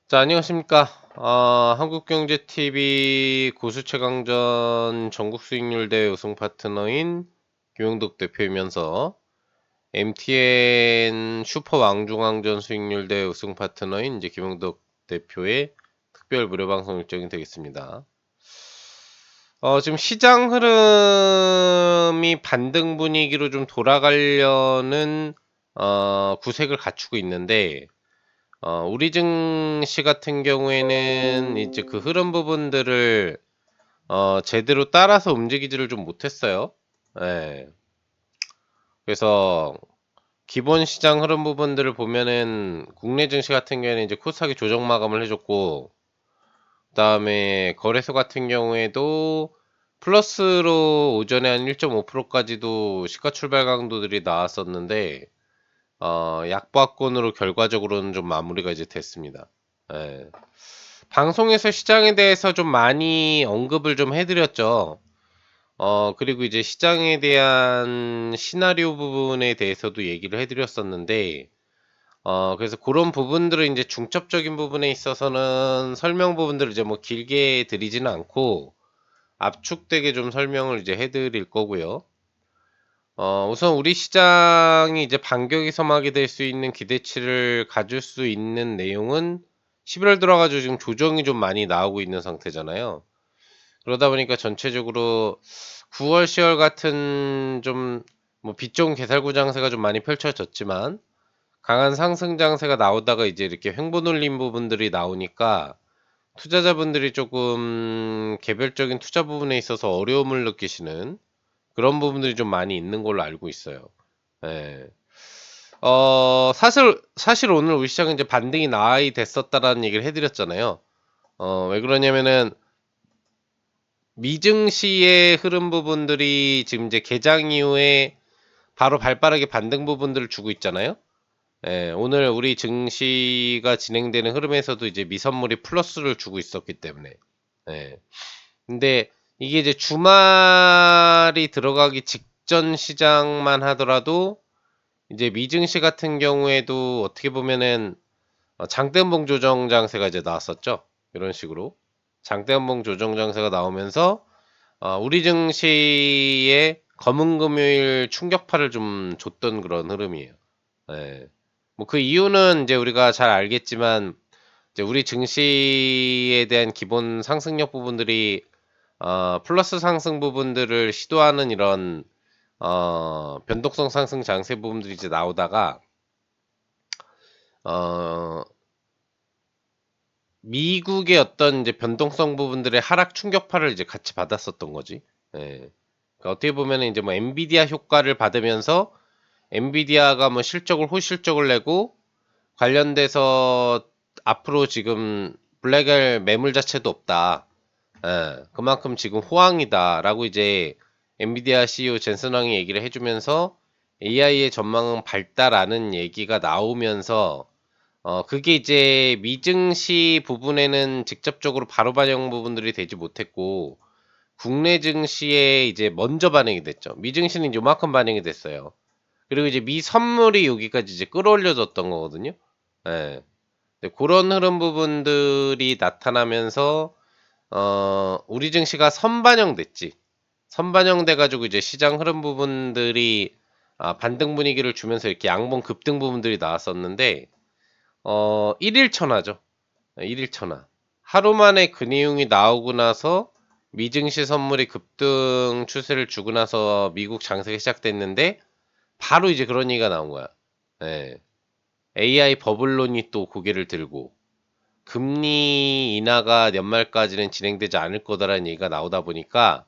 자, 안녕하십니까. 한국경제TV 고수최강전 전국 수익률 대회 우승 파트너인 김용덕 대표이면서 MTN 슈퍼 왕중왕전 수익률 대회 우승 파트너인 이제 김용덕 대표의 특별 무료 방송 일정이 되겠습니다. 지금 시장 흐름이 반등 분위기로 좀 돌아가려는 구색을 갖추고 있는데, 우리 증시 같은 경우에는 이제 그 흐름 부분들을 제대로 따라서 움직이지를 좀 못했어요. 예. 그래서 기본 시장 흐름 부분들을 보면은 국내 증시 같은 경우에는 이제 코스닥이 조정 마감을 해줬고, 그다음에 거래소 같은 경우에도 플러스로 오전에 한 1.5%까지도 시가 출발 강도들이 나왔었는데, 약보합권으로 결과적으로는 좀 마무리가 이제 됐습니다. 예. 방송에서 시장에 대해서 좀 많이 언급을 좀 해드렸죠. 그리고 이제 시장에 대한 시나리오 부분에 대해서도 얘기를 해드렸었는데, 그래서 그런 부분들은 이제 중첩적인 부분에 있어서는 설명 부분들을 이제 뭐 길게 드리지는 않고, 압축되게 좀 설명을 이제 해드릴 거고요. 우선 우리 시장이 이제 반격이 섬하게 될 수 있는 기대치를 가질 수 있는 내용은 11월 들어가지고 지금 조정이 좀 많이 나오고 있는 상태잖아요. 그러다 보니까 전체적으로 9월, 10월 같은 좀 뭐 빛 좋은 개살구 장세가 좀 많이 펼쳐졌지만 강한 상승 장세가 나오다가 이제 이렇게 횡보 눌림 부분들이 나오니까 투자자분들이 조금 개별적인 투자 부분에 있어서 어려움을 느끼시는 그런 부분들이 좀 많이 있는 걸로 알고 있어요. 예. 사실 오늘 우리 시장은 이제 반등이 나이 됐었다라는 얘기를 해드렸잖아요. 왜 그러냐면은 미증시의 흐름 부분들이 지금 이제 개장 이후에 바로 발빠르게 반등 부분들을 주고 있잖아요. 예, 오늘 우리 증시가 진행되는 흐름에서도 이제 미선물이 플러스를 주고 있었기 때문에. 예. 근데 이게 이제 주말이 들어가기 직전 시장만 하더라도 이제 미증시 같은 경우에도 어떻게 보면은 장대음봉 조정 장세가 이제 나왔었죠. 이런 식으로 장대음봉 조정 장세가 나오면서 우리 증시에 검은 금요일 충격파를 좀 줬던 그런 흐름이에요. 예. 뭐 그 이유는 이제 우리가 잘 알겠지만 이제 우리 증시에 대한 기본 상승력 부분들이 플러스 상승 부분들을 시도하는 이런 변동성 상승 장세 부분들이 이제 나오다가 어, 미국의 어떤 이제 변동성 부분들의 하락 충격파를 이제 같이 받았었던 거지. 예. 그러니까 어떻게 보면 이제 뭐 엔비디아 효과를 받으면서 엔비디아가 뭐 실적을 호실적을 내고 관련돼서 앞으로 지금 블랙엘 매물 자체도 없다. 예. 그만큼 지금 호황이다라고 이제 엔비디아 CEO 젠슨 왕이 얘기를 해주면서 AI의 전망은 밝다라는 얘기가 나오면서 그게 이제 미증시 부분에는 직접적으로 바로 반영 부분들이 되지 못했고, 국내 증시에 이제 먼저 반영이 됐죠. 미증시는 요만큼 반영이 됐어요. 그리고 이제 미 선물이 여기까지 이제 끌어올려졌던 거거든요. 예. 그런 흐름 부분들이 나타나면서, 우리 증시가 선반영됐지. 선반영돼가지고 이제 시장 흐름 부분들이 반등 분위기를 주면서 이렇게 양봉 급등 부분들이 나왔었는데, 1일 천하죠. 1일 천하. 하루 만에 그 내용이 나오고 나서 미증시 선물이 급등 추세를 주고 나서 미국 장세가 시작됐는데 바로 이제 그런 얘기가 나온 거야. 예. AI 버블론이 또 고개를 들고 금리 인하가 연말까지는 진행되지 않을 거다라는 얘기가 나오다 보니까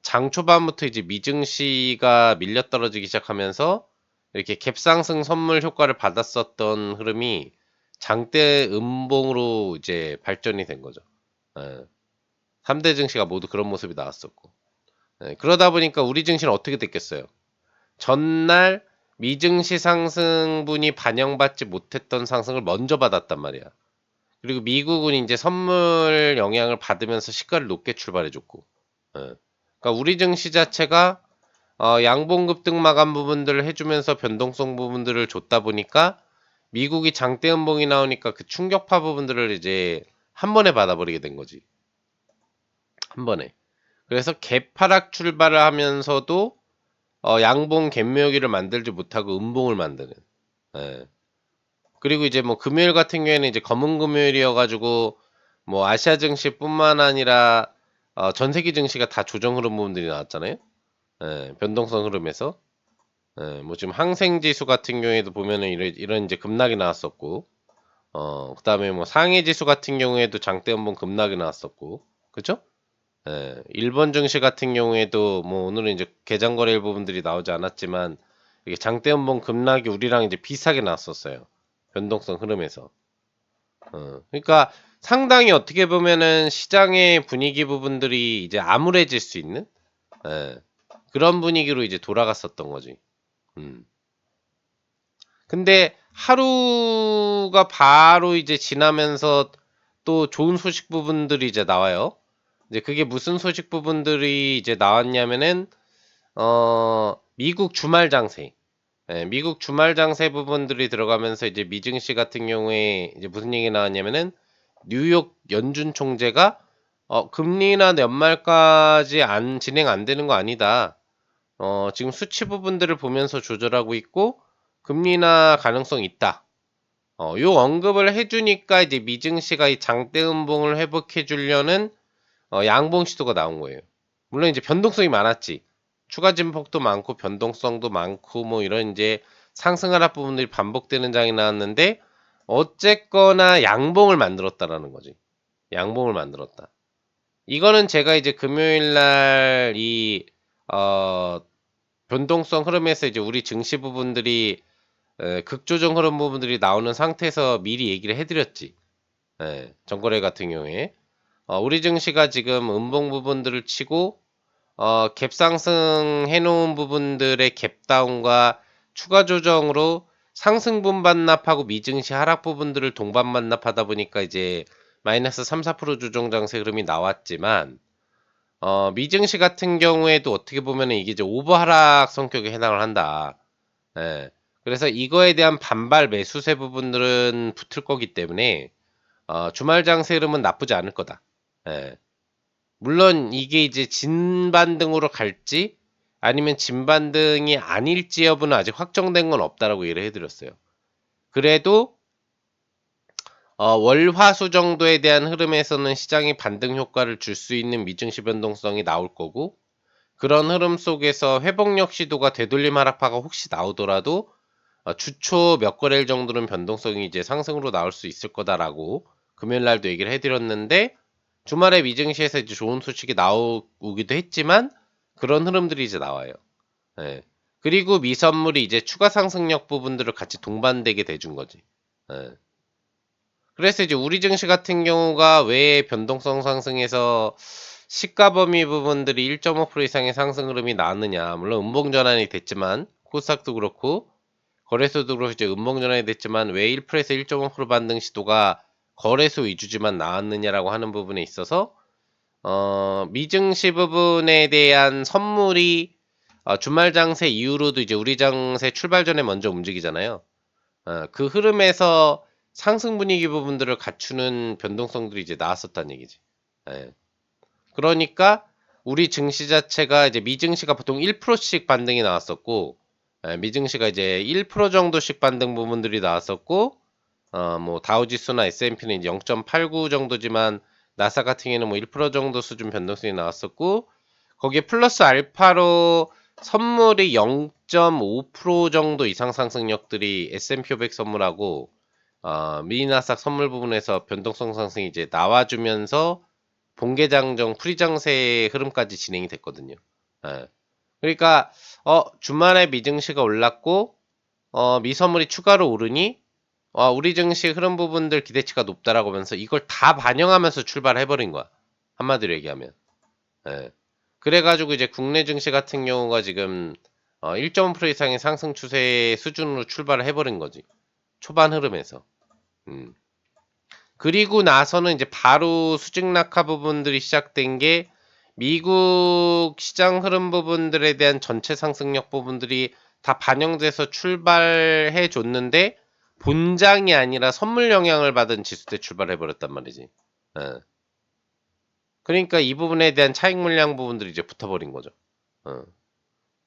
장 초반부터 이제 미증시가 밀려 떨어지기 시작하면서 이렇게 갭상승 선물 효과를 받았었던 흐름이 장대 음봉으로 이제 발전이 된 거죠. 예. 3대 증시가 모두 그런 모습이 나왔었고. 예. 그러다 보니까 우리 증시는 어떻게 됐겠어요? 전날 미증시 상승분이 반영받지 못했던 상승을 먼저 받았단 말이야. 그리고 미국은 이제 선물 영향을 받으면서 시가를 높게 출발해줬고. 예. 그러니까 우리 증시 자체가 양봉 급등 마감 부분들을 해주면서 변동성 부분들을 줬다 보니까 미국이 장대 음봉이 나오니까 그 충격파 부분들을 이제 한 번에 받아버리게 된 거지. 한 번에. 그래서 개파락 출발을 하면서도 양봉 갭묘기를 만들지 못하고 음봉을 만드는. 예. 그리고 이제 뭐 금요일 같은 경우에는 이제 검은 금요일이어가지고 뭐 아시아 증시뿐만 아니라 전 세계 증시가 다 조정 흐름 부분들이 나왔잖아요. 예, 변동성 흐름에서. 예, 뭐 지금 항생 지수 같은 경우에도 보면은 이런 이제 급락이 나왔었고, 그다음에 뭐 상해 지수 같은 경우에도 장대 한번 급락이 나왔었고, 그죠? 예, 일본 증시 같은 경우에도 뭐 오늘은 이제 개장 거래일 부분들이 나오지 않았지만 이게 장대 한번 급락이 우리랑 이제 비슷하게 나왔었어요. 변동성 흐름에서. 그러니까 상당히 어떻게 보면은 시장의 분위기 부분들이 이제 암울해질 수 있는 예, 그런 분위기로 이제 돌아갔었던 거지. 음. 근데 하루가 바로 이제 지나면서 또 좋은 소식 부분들이 이제 나와요. 이제 그게 무슨 소식 부분들이 이제 나왔냐면은 미국 주말 장세. 예, 미국 주말 장세 부분들이 들어가면서 이제 미증시 같은 경우에 이제 무슨 얘기 나왔냐면은 뉴욕 연준 총재가 금리나 연말까지 진행 안 되는 거 아니다. 지금 수치 부분들을 보면서 조절하고 있고 금리나 가능성 있다. 요 언급을 해주니까 이제 미증시가 이 장대 음봉을 회복해 주려는 양봉 시도가 나온 거예요. 물론 이제 변동성이 많았지. 추가 진폭도 많고 변동성도 많고 뭐 이런 이제 상승하락 부분들이 반복되는 장이 나왔는데 어쨌거나 양봉을 만들었다라는 거지. 양봉을 만들었다. 이거는 제가 이제 금요일 날이 변동성 흐름에서 이제 우리 증시 부분들이 극조정 흐름 부분들이 나오는 상태에서 미리 얘기를 해드렸지. 정거래 같은 경우에 우리 증시가 지금 음봉 부분들을 치고 갭 상승 해놓은 부분들의 갭 다운과 추가 조정으로 상승분 반납하고 미증시 하락 부분들을 동반 반납하다 보니까 이제 마이너스 3, 4% 조정 장세 흐름이 나왔지만 미증시 같은 경우에도 어떻게 보면 이게 이제 오버 하락 성격에 해당을 한다. 예. 그래서 이거에 대한 반발 매수세 부분들은 붙을 거기 때문에 주말 장세 흐름은 나쁘지 않을 거다. 예. 물론 이게 이제 진반등으로 갈지 아니면 진반등이 아닐지 여부는 아직 확정된 건 없다라고 얘기를 해드렸어요. 그래도 월화수 정도에 대한 흐름에서는 시장이 반등 효과를 줄 수 있는 미증시 변동성이 나올 거고 그런 흐름 속에서 회복력 시도가 되돌림 하락파가 혹시 나오더라도 주초 몇 거래일 정도는 변동성이 이제 상승으로 나올 수 있을 거다라고 금요일 날도 얘기를 해드렸는데 주말에 미증시에서 이제 좋은 소식이 나오기도 했지만 그런 흐름들이 이제 나와요. 예. 그리고 미선물이 이제 추가 상승력 부분들을 같이 동반되게 돼준 거지. 예. 그래서 이제 우리 증시 같은 경우가 왜 변동성 상승에서 시가 범위 부분들이 1.5% 이상의 상승 흐름이 나왔느냐. 물론 음봉 전환이 됐지만 코스닥도 그렇고 거래소도 그렇고 이제 음봉 전환이 됐지만 왜 1%에서 1.5% 반등 시도가 거래소 위주지만 나왔느냐라고 하는 부분에 있어서 미증시 부분에 대한 선물이 주말 장세 이후로도 이제 우리 장세 출발 전에 먼저 움직이잖아요. 그 흐름에서 상승 분위기 부분들을 갖추는 변동성들이 이제 나왔었다는 얘기지. 예. 그러니까 우리 증시 자체가 이제 미증시가 보통 1%씩 반등이 나왔었고 미증시가 이제 1% 정도씩 반등 부분들이 나왔었고 뭐 다우지수나 S&P는 이제 0.89 정도지만 나사 같은 경우에는 뭐 1% 정도 수준 변동성이 나왔었고 거기에 플러스 알파로 선물이 0.5% 정도 이상 상승력들이 S&P 500 선물하고 미니나스닥 선물 부분에서 변동성 상승이 이제 나와주면서 본계장정 프리장세 흐름까지 진행이 됐거든요. 예. 그러니까 주말에 미증시가 올랐고 미선물이 추가로 오르니 우리 증시 흐름 부분들 기대치가 높다라고 하면서 이걸 다 반영하면서 출발해버린 거야. 한마디로 얘기하면. 예. 그래가지고 이제 국내 증시 같은 경우가 지금 1.5% 이상의 상승 추세 수준으로 출발을 해버린 거지. 초반 흐름에서. 음. 그리고 나서는 이제 바로 수직 낙하 부분들이 시작된 게 미국 시장 흐름 부분들에 대한 전체 상승력 부분들이 다 반영돼서 출발해 줬는데 본장이 아니라 선물 영향을 받은 지수 때 출발해 버렸단 말이지. 어. 그러니까 이 부분에 대한 차익 물량 부분들이 이제 붙어버린 거죠. 어.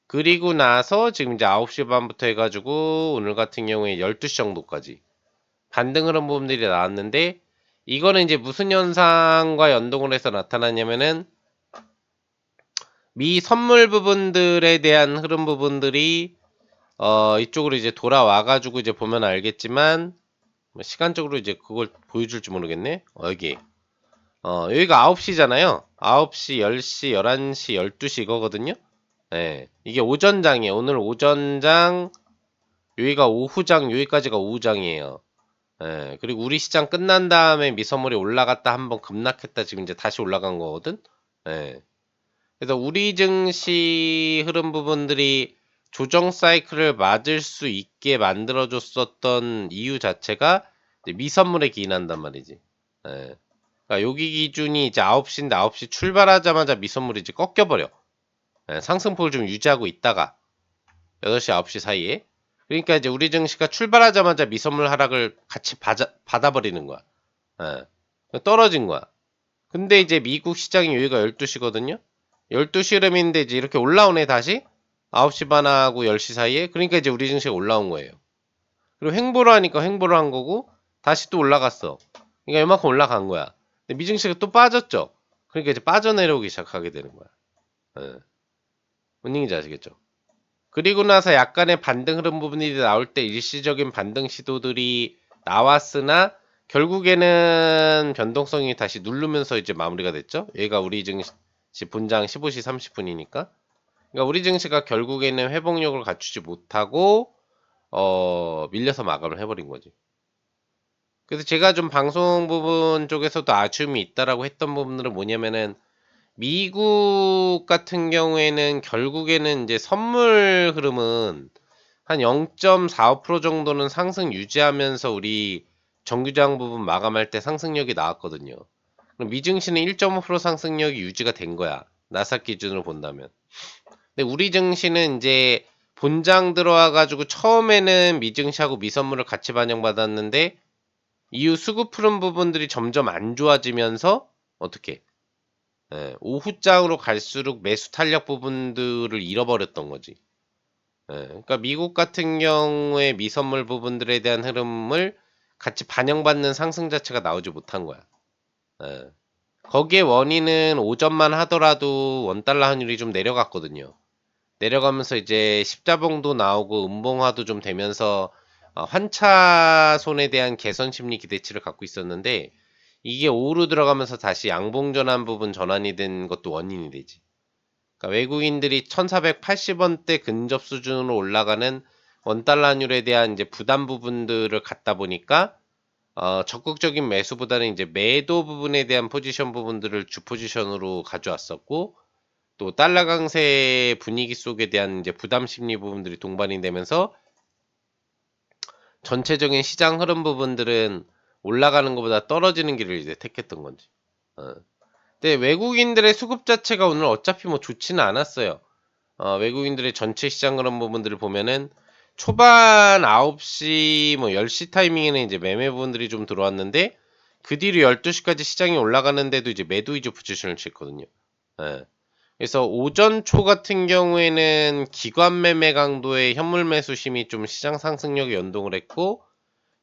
그리고 나서 지금 이제 9시 반부터 해가지고 오늘 같은 경우에 12시 정도까지 반등 흐름 부분들이 나왔는데, 이거는 이제 무슨 현상과 연동을 해서 나타났냐면은 미 선물 부분들에 대한 흐름 부분들이 이쪽으로 이제 돌아와가지고 이제 보면 알겠지만, 뭐 시간적으로 이제 그걸 보여줄지 모르겠네. 여기가 9시잖아요. 9시, 10시, 11시, 12시 이거거든요. 예. 이게 오전장이에요. 오늘 오전장, 여기가 오후장, 여기까지가 오후장이에요. 예. 그리고 우리 시장 끝난 다음에 미선물이 올라갔다 한번 급락했다 지금 이제 다시 올라간 거거든. 예. 그래서 우리 증시 흐름 부분들이 조정 사이클을 맞을 수 있게 만들어줬었던 이유 자체가 이제 미선물에 기인한단 말이지. 예. 그러니까 여기 기준이 이제 9시인데 9시 출발하자마자 미선물이 이제 꺾여버려. 예, 상승폭을 좀 유지하고 있다가 8시, 9시 사이에. 그러니까 이제 우리 증시가 출발하자마자 미선물 하락을 같이 받아버리는 거야. 예, 떨어진 거야. 근데 이제 미국 시장이 여기가 12시거든요. 12시 흐름인데 이제 이렇게 올라오네 다시. 9시 반하고 10시 사이에. 그러니까 이제 우리 증시가 올라온 거예요. 그리고 횡보를 하니까 횡보를 한 거고 다시 또 올라갔어. 그러니까 이만큼 올라간 거야. 근데 미증시가 또 빠졌죠. 그러니까 이제 빠져내려오기 시작하게 되는 거야. 예. 뭔 얘기인지 아시겠죠? 그리고 나서 약간의 반등 흐름 부분이 나올 때 일시적인 반등 시도들이 나왔으나 결국에는 변동성이 다시 누르면서 이제 마무리가 됐죠. 얘가 우리 증시 본장 15시 30분이니까. 그러니까 우리 증시가 결국에는 회복력을 갖추지 못하고 밀려서 마감을 해버린 거지. 그래서 제가 좀 방송 부분 쪽에서도 아쉬움이 있다라고 했던 부분들은 뭐냐면은 미국 같은 경우에는 결국에는 이제 선물 흐름은 한 0.45% 정도는 상승 유지하면서 우리 정규장 부분 마감할 때 상승력이 나왔거든요. 그럼 미증시는 1.5% 상승력이 유지가 된 거야. 나스닥 기준으로 본다면. 근데 우리 증시는 이제 본장 들어와가지고 처음에는 미증시하고 미선물을 같이 반영받았는데 이후 수급 푸른 부분들이 점점 안 좋아지면서 어떻게 오후장으로 갈수록 매수 탄력 부분들을 잃어버렸던 거지. 그러니까 미국 같은 경우에 미선물 부분들에 대한 흐름을 같이 반영받는 상승 자체가 나오지 못한 거야. 예. 거기에 원인은 오전만 하더라도 원달러 환율이 좀 내려갔거든요. 내려가면서 이제 십자봉도 나오고 음봉화도 좀 되면서 환차손에 대한 개선 심리 기대치를 갖고 있었는데 이게 오후로 들어가면서 다시 양봉 전환 부분 전환이 된 것도 원인이 되지. 그러니까 외국인들이 1480원대 근접 수준으로 올라가는 원달러 환율에 대한 이제 부담 부분들을 갖다 보니까 적극적인 매수보다는 이제 매도 부분에 대한 포지션 부분들을 주 포지션으로 가져왔었고 또 달러 강세 분위기 속에 대한 이제 부담 심리 부분들이 동반이 되면서 전체적인 시장 흐름 부분들은 올라가는 것보다 떨어지는 길을 이제 택했던 건지. 근데 외국인들의 수급 자체가 오늘 어차피 뭐 좋지는 않았어요. 외국인들의 전체 시장 그런 부분들을 보면은 초반 9시 뭐 10시 타이밍에는 이제 매매 부분들이 좀 들어왔는데 그 뒤로 12시까지 시장이 올라가는데도 이제 매도 위주 포지션을 취했거든요. 예. 그래서 오전 초 같은 경우에는 기관 매매 강도의 현물 매수심이 좀 시장 상승력에 연동을 했고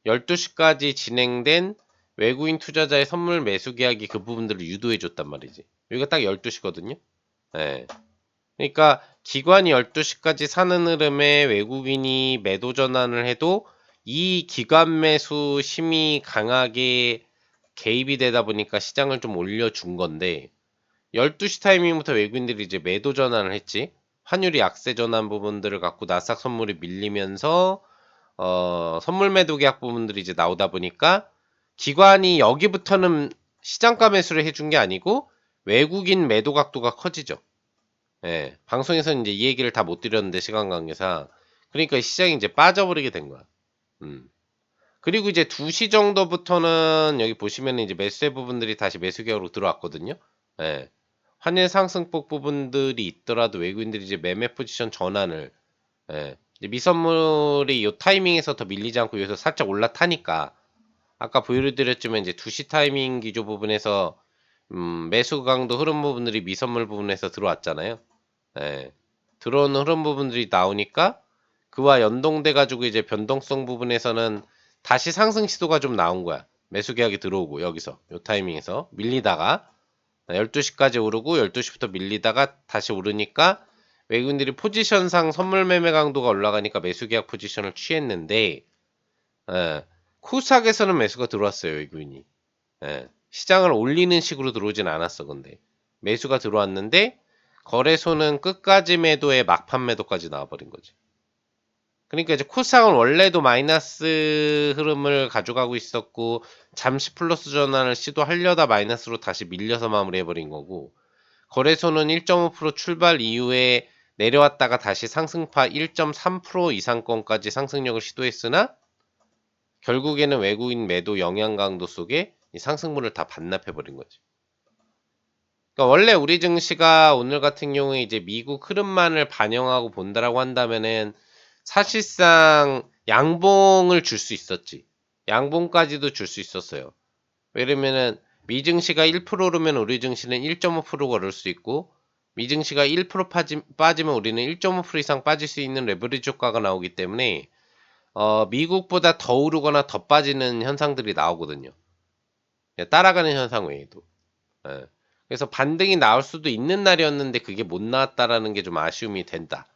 12시까지 진행된 외국인 투자자의 선물 매수 계약이 그 부분들을 유도해 줬단 말이지. 여기가 딱 12시거든요. 예. 그러니까 기관이 12시까지 사는 흐름에 외국인이 매도 전환을 해도 이 기관 매수 심이 강하게 개입이 되다 보니까 시장을 좀 올려준 건데 12시 타이밍부터 외국인들이 이제 매도 전환을 했지. 환율이 약세 전환 부분들을 갖고 나스닥 선물이 밀리면서 선물 매도 계약 부분들이 이제 나오다 보니까 기관이 여기부터는 시장가 매수를 해준 게 아니고 외국인 매도 각도가 커지죠. 예, 방송에서는 이제 이 얘기를 다 못 드렸는데 시간 관계상 그러니까 시장이 이제 빠져버리게 된 거야. 그리고 이제 2시 정도부터는 여기 보시면 이제 매수세 부분들이 다시 매수 계약으로 들어왔거든요. 예. 환율 상승폭 부분들이 있더라도 외국인들이 이제 매매 포지션 전환을 예, 이제 미선물이 이 타이밍에서 더 밀리지 않고 여기서 살짝 올라타니까 아까 보여드렸지만 이제 2시 타이밍 기조 부분에서 매수 강도 흐름 부분들이 미선물 부분에서 들어왔잖아요. 예. 들어오는 흐름 부분들이 나오니까 그와 연동돼 가지고 이제 변동성 부분에서는 다시 상승 시도가 좀 나온 거야. 매수 계약이 들어오고 여기서 요 타이밍에서 밀리다가 12시까지 오르고 12시부터 밀리다가 다시 오르니까 외국인들이 포지션상 선물 매매 강도가 올라가니까 매수 계약 포지션을 취했는데 예, 코스닥에서는 매수가 들어왔어요. 외국인이. 예, 시장을 올리는 식으로 들어오진 않았어. 근데 매수가 들어왔는데 거래소는 끝까지 매도에 막판 매도까지 나와버린 거지. 그러니까 이제 코스닥은 원래도 마이너스 흐름을 가져가고 있었고 잠시 플러스 전환을 시도하려다 마이너스로 다시 밀려서 마무리해버린 거고 거래소는 1.5% 출발 이후에 내려왔다가 다시 상승파 1.3% 이상권까지 상승력을 시도했으나 결국에는 외국인 매도 영향 강도 속에 이 상승분을 다 반납해버린 거지. 그러니까 원래 우리 증시가 오늘 같은 경우에 이제 미국 흐름만을 반영하고 본다라고 한다면은 사실상 양봉을 줄 수 있었지. 양봉까지도 줄 수 있었어요. 왜냐면은 미증시가 1% 오르면 우리 증시는 1.5%가 오를 수 있고 미증시가 1% 빠지면 우리는 1.5% 이상 빠질 수 있는 레버리지 효과가 나오기 때문에 미국보다 더 오르거나 더 빠지는 현상들이 나오거든요. 따라가는 현상 외에도. 예. 그래서 반등이 나올 수도 있는 날이었는데 그게 못 나왔다라는 게 좀 아쉬움이 된다.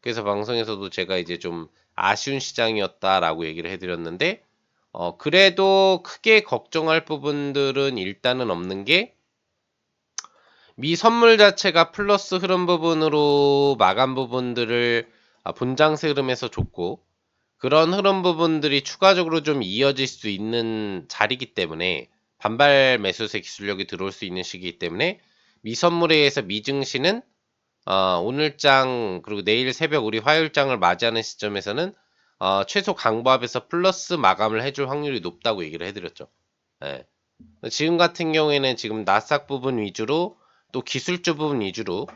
그래서 방송에서도 제가 이제 좀 아쉬운 시장이었다라고 얘기를 해드렸는데 그래도 크게 걱정할 부분들은 일단은 없는 게 미 선물 자체가 플러스 흐름 부분으로 마감 부분들을 본장세 흐름에서 줬고 그런 흐름 부분들이 추가적으로 좀 이어질 수 있는 자리이기 때문에 반발 매수세 기술력이 들어올 수 있는 시기이기 때문에 미선물에 의해서 미증시는 오늘장 그리고 내일 새벽 우리 화요일장을 맞이하는 시점에서는 최소 강보합에서 플러스 마감을 해줄 확률이 높다고 얘기를 해드렸죠. 예. 지금 같은 경우에는 지금 나스닥 부분 위주로 또 기술주 부분 위주로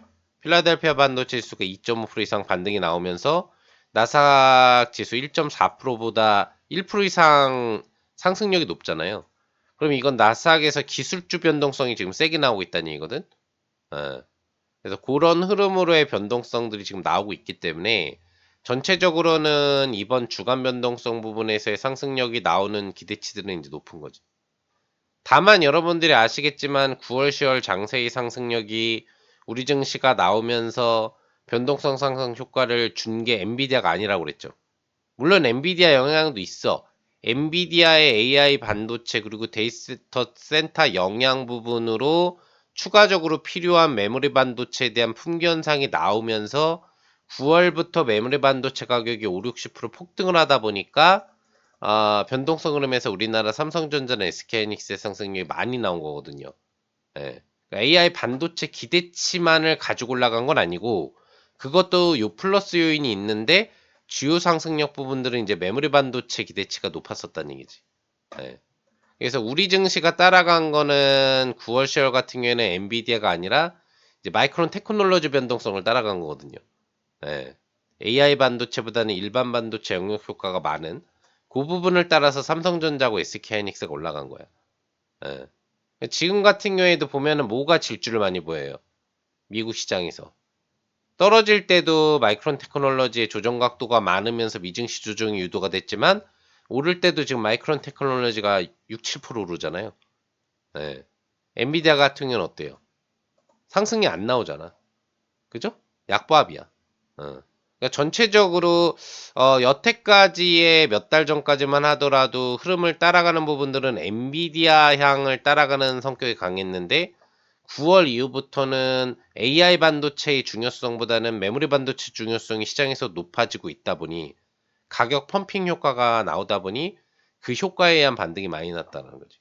필라델피아 반도체 지수가 2.5% 이상 반등이 나오면서 나스닥 지수 1.4%보다 1% 이상 상승력이 높잖아요. 그럼 이건 나스닥에서 기술주 변동성이 지금 세게 나오고 있다는 얘기거든. 예. 그래서 그런 흐름으로의 변동성들이 지금 나오고 있기 때문에 전체적으로는 이번 주간 변동성 부분에서의 상승력이 나오는 기대치들은 이제 높은 거죠. 다만 여러분들이 아시겠지만 9월, 10월 장세희 상승력이 우리 증시가 나오면서 변동성 상승 효과를 준 게 엔비디아가 아니라고 그랬죠. 물론 엔비디아 영향도 있어. 엔비디아의 AI 반도체 그리고 데이터 센터 영향 부분으로 추가적으로 필요한 메모리 반도체에 대한 품귀현상이 나오면서 9월부터 메모리 반도체 가격이 5, 60% 폭등을 하다 보니까 변동성 흐름에서 우리나라 삼성전자나 SK하이닉스의 상승률이 많이 나온 거거든요. 예. 그러니까 AI 반도체 기대치만을 가지고 올라간 건 아니고 그것도 요 플러스 요인이 있는데 주요 상승력 부분들은 이제 메모리 반도체 기대치가 높았었다는 얘기지. 예. 그래서 우리 증시가 따라간 거는 9월, 10월 같은 경우에는 엔비디아가 아니라 이제 마이크론 테크놀로지 변동성을 따라간 거거든요. 예. AI 반도체보다는 일반 반도체 영역 효과가 많은 그 부분을 따라서 삼성전자고 SK하이닉스가 올라간 거야. 예. 지금 같은 경우에도 보면은 뭐가 질주를 많이 보여요. 미국 시장에서. 떨어질 때도 마이크론 테크놀로지의 조정 각도가 많으면서 미증시 조정이 유도가 됐지만 오를 때도 지금 마이크론 테크놀로지가 6, 7% 오르잖아요. 예. 엔비디아 같은 경우는 어때요? 상승이 안 나오잖아. 그죠? 약보합이야. 어. 그러니까 전체적으로 여태까지의 몇 달 전까지만 하더라도 흐름을 따라가는 부분들은 엔비디아 향을 따라가는 성격이 강했는데 9월 이후부터는 AI 반도체의 중요성보다는 메모리 반도체 중요성이 시장에서 높아지고 있다 보니 가격 펌핑 효과가 나오다 보니 그 효과에 의한 반등이 많이 났다는 거지.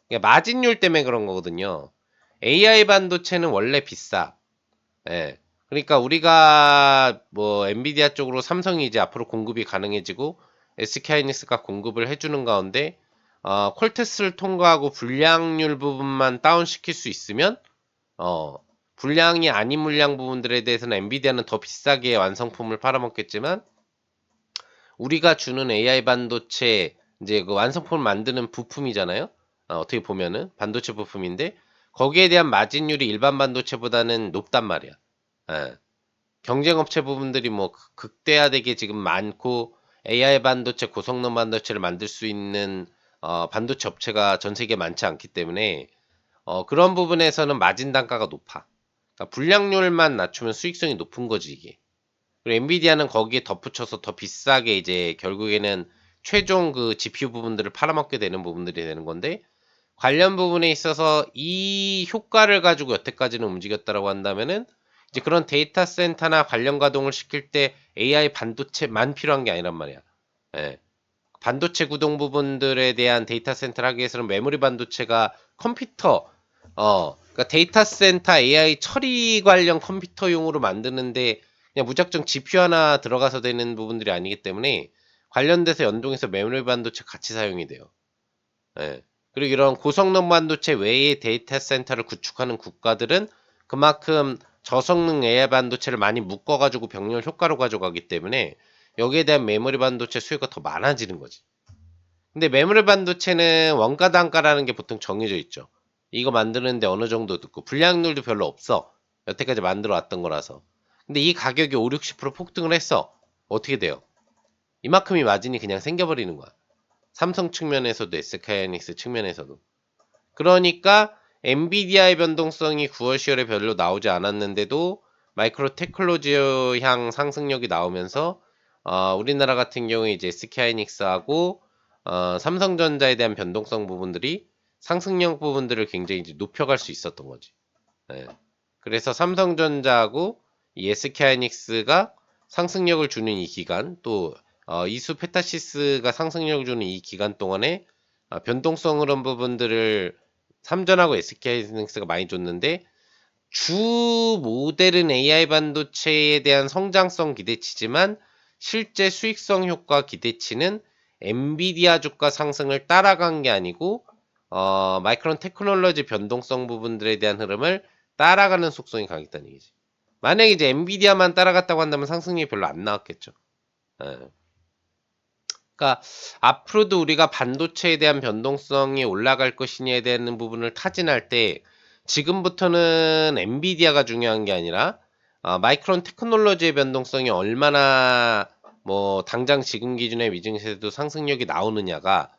그러니까 마진율 때문에 그런 거거든요. AI 반도체는 원래 비싸. 예. 그러니까 우리가 뭐 엔비디아 쪽으로 삼성이 이제 앞으로 공급이 가능해지고 SK하이닉스가 공급을 해주는 가운데 콜테스를 통과하고 불량률 부분만 다운시킬 수 있으면 어, 불량이 아닌 물량 부분들에 대해서는 엔비디아는 더 비싸게 완성품을 팔아먹겠지만 우리가 주는 AI 반도체 이제 그 완성품을 만드는 부품이잖아요. 어떻게 보면은 반도체 부품인데 거기에 대한 마진율이 일반 반도체보다는 높단 말이야. 예. 경쟁 업체 부분들이 뭐 극대화되게 지금 많고 AI 반도체, 고성능 반도체를 만들 수 있는 반도체 업체가 전 세계에 많지 않기 때문에 그런 부분에서는 마진 단가가 높아. 그러니까 불량률만 낮추면 수익성이 높은 거지 이게. 그리고 엔비디아는 거기에 덧붙여서 더 비싸게 이제 결국에는 최종 그 GPU 부분들을 팔아먹게 되는 부분들이 되는 건데 관련 부분에 있어서 이 효과를 가지고 여태까지는 움직였다라고 한다면은 이제 그런 데이터 센터나 관련 가동을 시킬 때 AI 반도체만 필요한 게 아니란 말이야. 예. 반도체 구동 부분들에 대한 데이터 센터를 하기 위해서는 메모리 반도체가 컴퓨터, 그러니까 데이터 센터 AI 처리 관련 컴퓨터용으로 만드는데 그냥 무작정 GPU 하나 들어가서 되는 부분들이 아니기 때문에 관련돼서 연동해서 메모리 반도체 같이 사용이 돼요. 예. 그리고 이런 고성능 반도체 외의 데이터 센터를 구축하는 국가들은 그만큼 저성능 AI 반도체를 많이 묶어가지고 병렬 효과로 가져가기 때문에 여기에 대한 메모리 반도체 수요가 더 많아지는 거지. 근데 메모리 반도체는 원가 단가라는 게 보통 정해져 있죠. 이거 만드는데 어느 정도 듣고 불량률도 별로 없어. 여태까지 만들어 왔던 거라서. 근데 이 가격이 5, 60% 폭등을 했어. 어떻게 돼요? 이만큼이 마진이 그냥 생겨버리는 거야. 삼성 측면에서도 SK하이닉스 측면에서도. 그러니까 엔비디아의 변동성이 9월, 10월에 별로 나오지 않았는데도 마이크로 테크놀로지 향 상승력이 나오면서 우리나라 같은 경우에 이제 SK하이닉스하고 삼성전자에 대한 변동성 부분들이 상승력 부분들을 굉장히 이제 높여갈 수 있었던 거지. 예. 그래서 삼성전자하고 이 SK하이닉스가 상승력을 주는 이 기간, 또 이수 페타시스가 상승력을 주는 이 기간 동안에 변동성 흐름 부분들을 삼전하고 SK하이닉스가 많이 줬는데 주 모델은 AI 반도체에 대한 성장성 기대치지만 실제 수익성 효과 기대치는 엔비디아 주가 상승을 따라간 게 아니고 마이크론 테크놀로지 변동성 부분들에 대한 흐름을 따라가는 속성이 강했다는 얘기지. 만약에 이제 엔비디아만 따라갔다고 한다면 상승률이 별로 안 나왔겠죠. 예. 그러니까 앞으로도 우리가 반도체에 대한 변동성이 올라갈 것이냐에 대한 부분을 타진할 때 지금부터는 엔비디아가 중요한 게 아니라 마이크론 테크놀로지의 변동성이 얼마나 뭐 당장 지금 기준의 미증시세도 상승력이 나오느냐가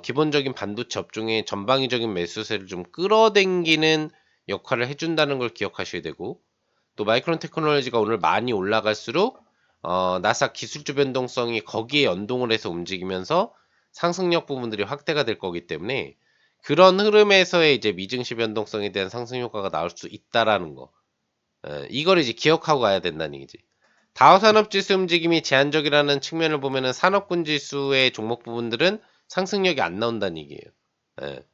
기본적인 반도체 업종의 전방위적인 매수세를 좀 끌어당기는 역할을 해준다는 걸 기억하셔야 되고 또 마이크론 테크놀로지가 오늘 많이 올라갈수록 나사 기술주 변동성이 거기에 연동을 해서 움직이면서 상승력 부분들이 확대가 될 거기 때문에 그런 흐름에서의 이제 미증시 변동성에 대한 상승 효과가 나올 수 있다라는 거. 이걸 이제 기억하고 가야 된다는 얘기지. 다우산업지수 움직임이 제한적이라는 측면을 보면은 산업군 지수의 종목 부분들은 상승력이 안 나온다는 얘기예요. 예.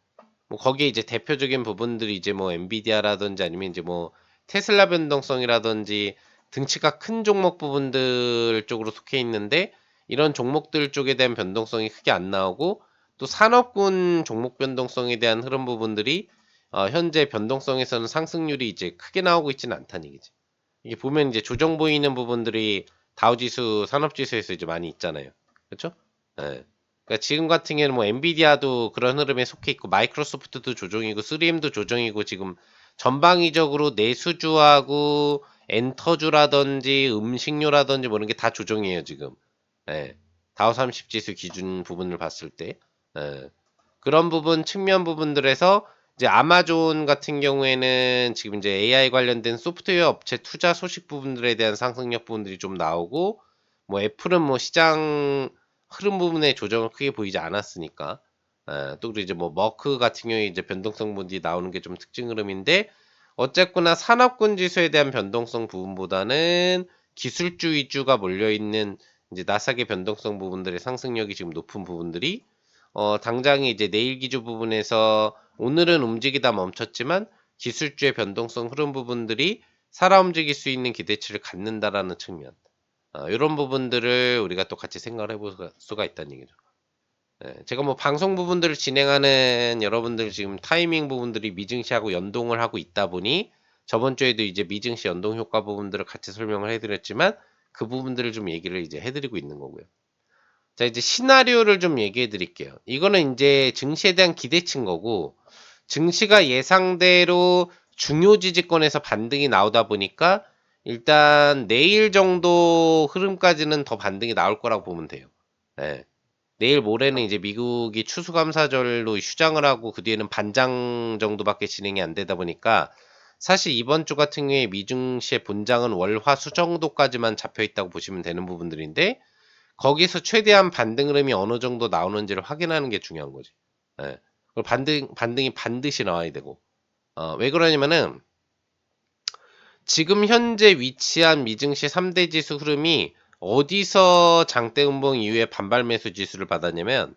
뭐 거기에 이제 대표적인 부분들이 이제 뭐 엔비디아라든지 아니면 이제 뭐 테슬라 변동성이라든지 등치가 큰 종목 부분들 쪽으로 속해 있는데 이런 종목들 쪽에 대한 변동성이 크게 안 나오고 또 산업군 종목 변동성에 대한 흐름 부분들이 현재 변동성에서는 상승률이 이제 크게 나오고 있지는 않다는 얘기지. 이게 보면 이제 조정 보이는 부분들이 다우지수 산업지수에서 이제 많이 있잖아요. 그렇죠? 예. 그러니까 지금 같은 경우는 뭐 엔비디아도 그런 흐름에 속해 있고 마이크로소프트도 조정이고 3M도 조정이고 지금 전방위적으로 내수주하고 엔터주라든지 음식료라든지 뭐 이런 게 다 조정이에요 지금. 예. 다우 30 지수 기준 부분을 봤을 때. 예. 그런 부분 측면 부분들에서 이제 아마존 같은 경우에는 지금 이제 AI 관련된 소프트웨어 업체 투자 소식 부분들에 대한 상승력 부분들이 좀 나오고 뭐 애플은 뭐 시장 흐름 부분에 조정을 크게 보이지 않았으니까 또 그리고 이제 뭐 머크 같은 경우에 이제 변동성 부분이 나오는 게 좀 특징 흐름인데 어쨌거나 산업군 지수에 대한 변동성 부분보다는 기술주 위주가 몰려 있는 이제 나스닥의 변동성 부분들의 상승력이 지금 높은 부분들이 당장에 이제 내일 기조 부분에서 오늘은 움직이다 멈췄지만 기술주의 변동성 흐름 부분들이 살아 움직일 수 있는 기대치를 갖는다라는 측면. 이런 부분들을 우리가 또 같이 생각을 해볼 수가 있다는 얘기죠. 제가 뭐 방송 부분들을 진행하는 여러분들 지금 타이밍 부분들이 미증시하고 연동을 하고 있다 보니 저번 주에도 이제 미증시 연동 효과 부분들을 같이 설명을 해드렸지만 그 부분들을 좀 얘기를 이제 해드리고 있는 거고요. 자, 이제 시나리오를 좀 얘기해 드릴게요. 이거는 이제 증시에 대한 기대치인 거고, 증시가 예상대로 중요 지지권에서 반등이 나오다 보니까 일단 내일 정도 흐름까지는 더 반등이 나올 거라고 보면 돼요. 예. 내일 모레는 이제 미국이 추수감사절로 휴장을 하고 그 뒤에는 반장 정도밖에 진행이 안 되다 보니까 사실 이번 주 같은 경우에 미증시의 본장은 월, 화, 수 정도까지만 잡혀 있다고 보시면 되는 부분들인데 거기서 최대한 반등 흐름이 어느 정도 나오는지를 확인하는 게 중요한 거지. 예. 그리고 반등이 반드시 나와야 되고. 왜 그러냐면은 지금 현재 위치한 미증시 3대 지수 흐름이 어디서 장대 음봉 이후에 반발 매수 지수를 받았냐면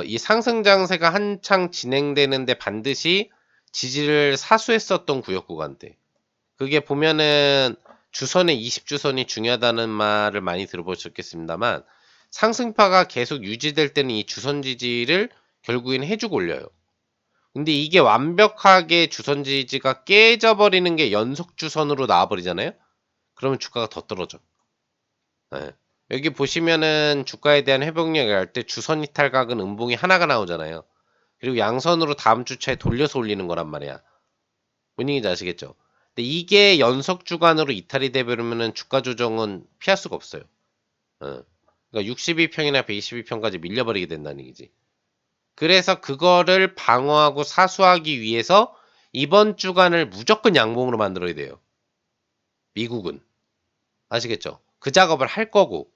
이 상승 장세가 한창 진행되는데 반드시 지지를 사수했었던 구역 구간대. 그게 보면은 주선의 20주선이 중요하다는 말을 많이 들어보셨겠습니다만 상승파가 계속 유지될 때는 이 주선 지지를 결국엔 해주고 올려요. 근데 이게 완벽하게 주선 지지가 깨져버리는 게 연속 주선으로 나와버리잖아요. 그러면 주가가 더 떨어져. 네. 여기 보시면은 주가에 대한 회복력을 할 때 주선 이탈각은 음봉이 하나가 나오잖아요. 그리고 양선으로 다음 주차에 돌려서 올리는 거란 말이야. 뭔 얘기인지 아시겠죠? 근데 이게 연속 주간으로 이탈이 되버리면은 주가 조정은 피할 수가 없어요. 그러니까 62평이나 122평까지 밀려버리게 된다는 얘기지. 그래서 그거를 방어하고 사수하기 위해서 이번 주간을 무조건 양봉으로 만들어야 돼요. 미국은. 아시겠죠? 그 작업을 할 거고.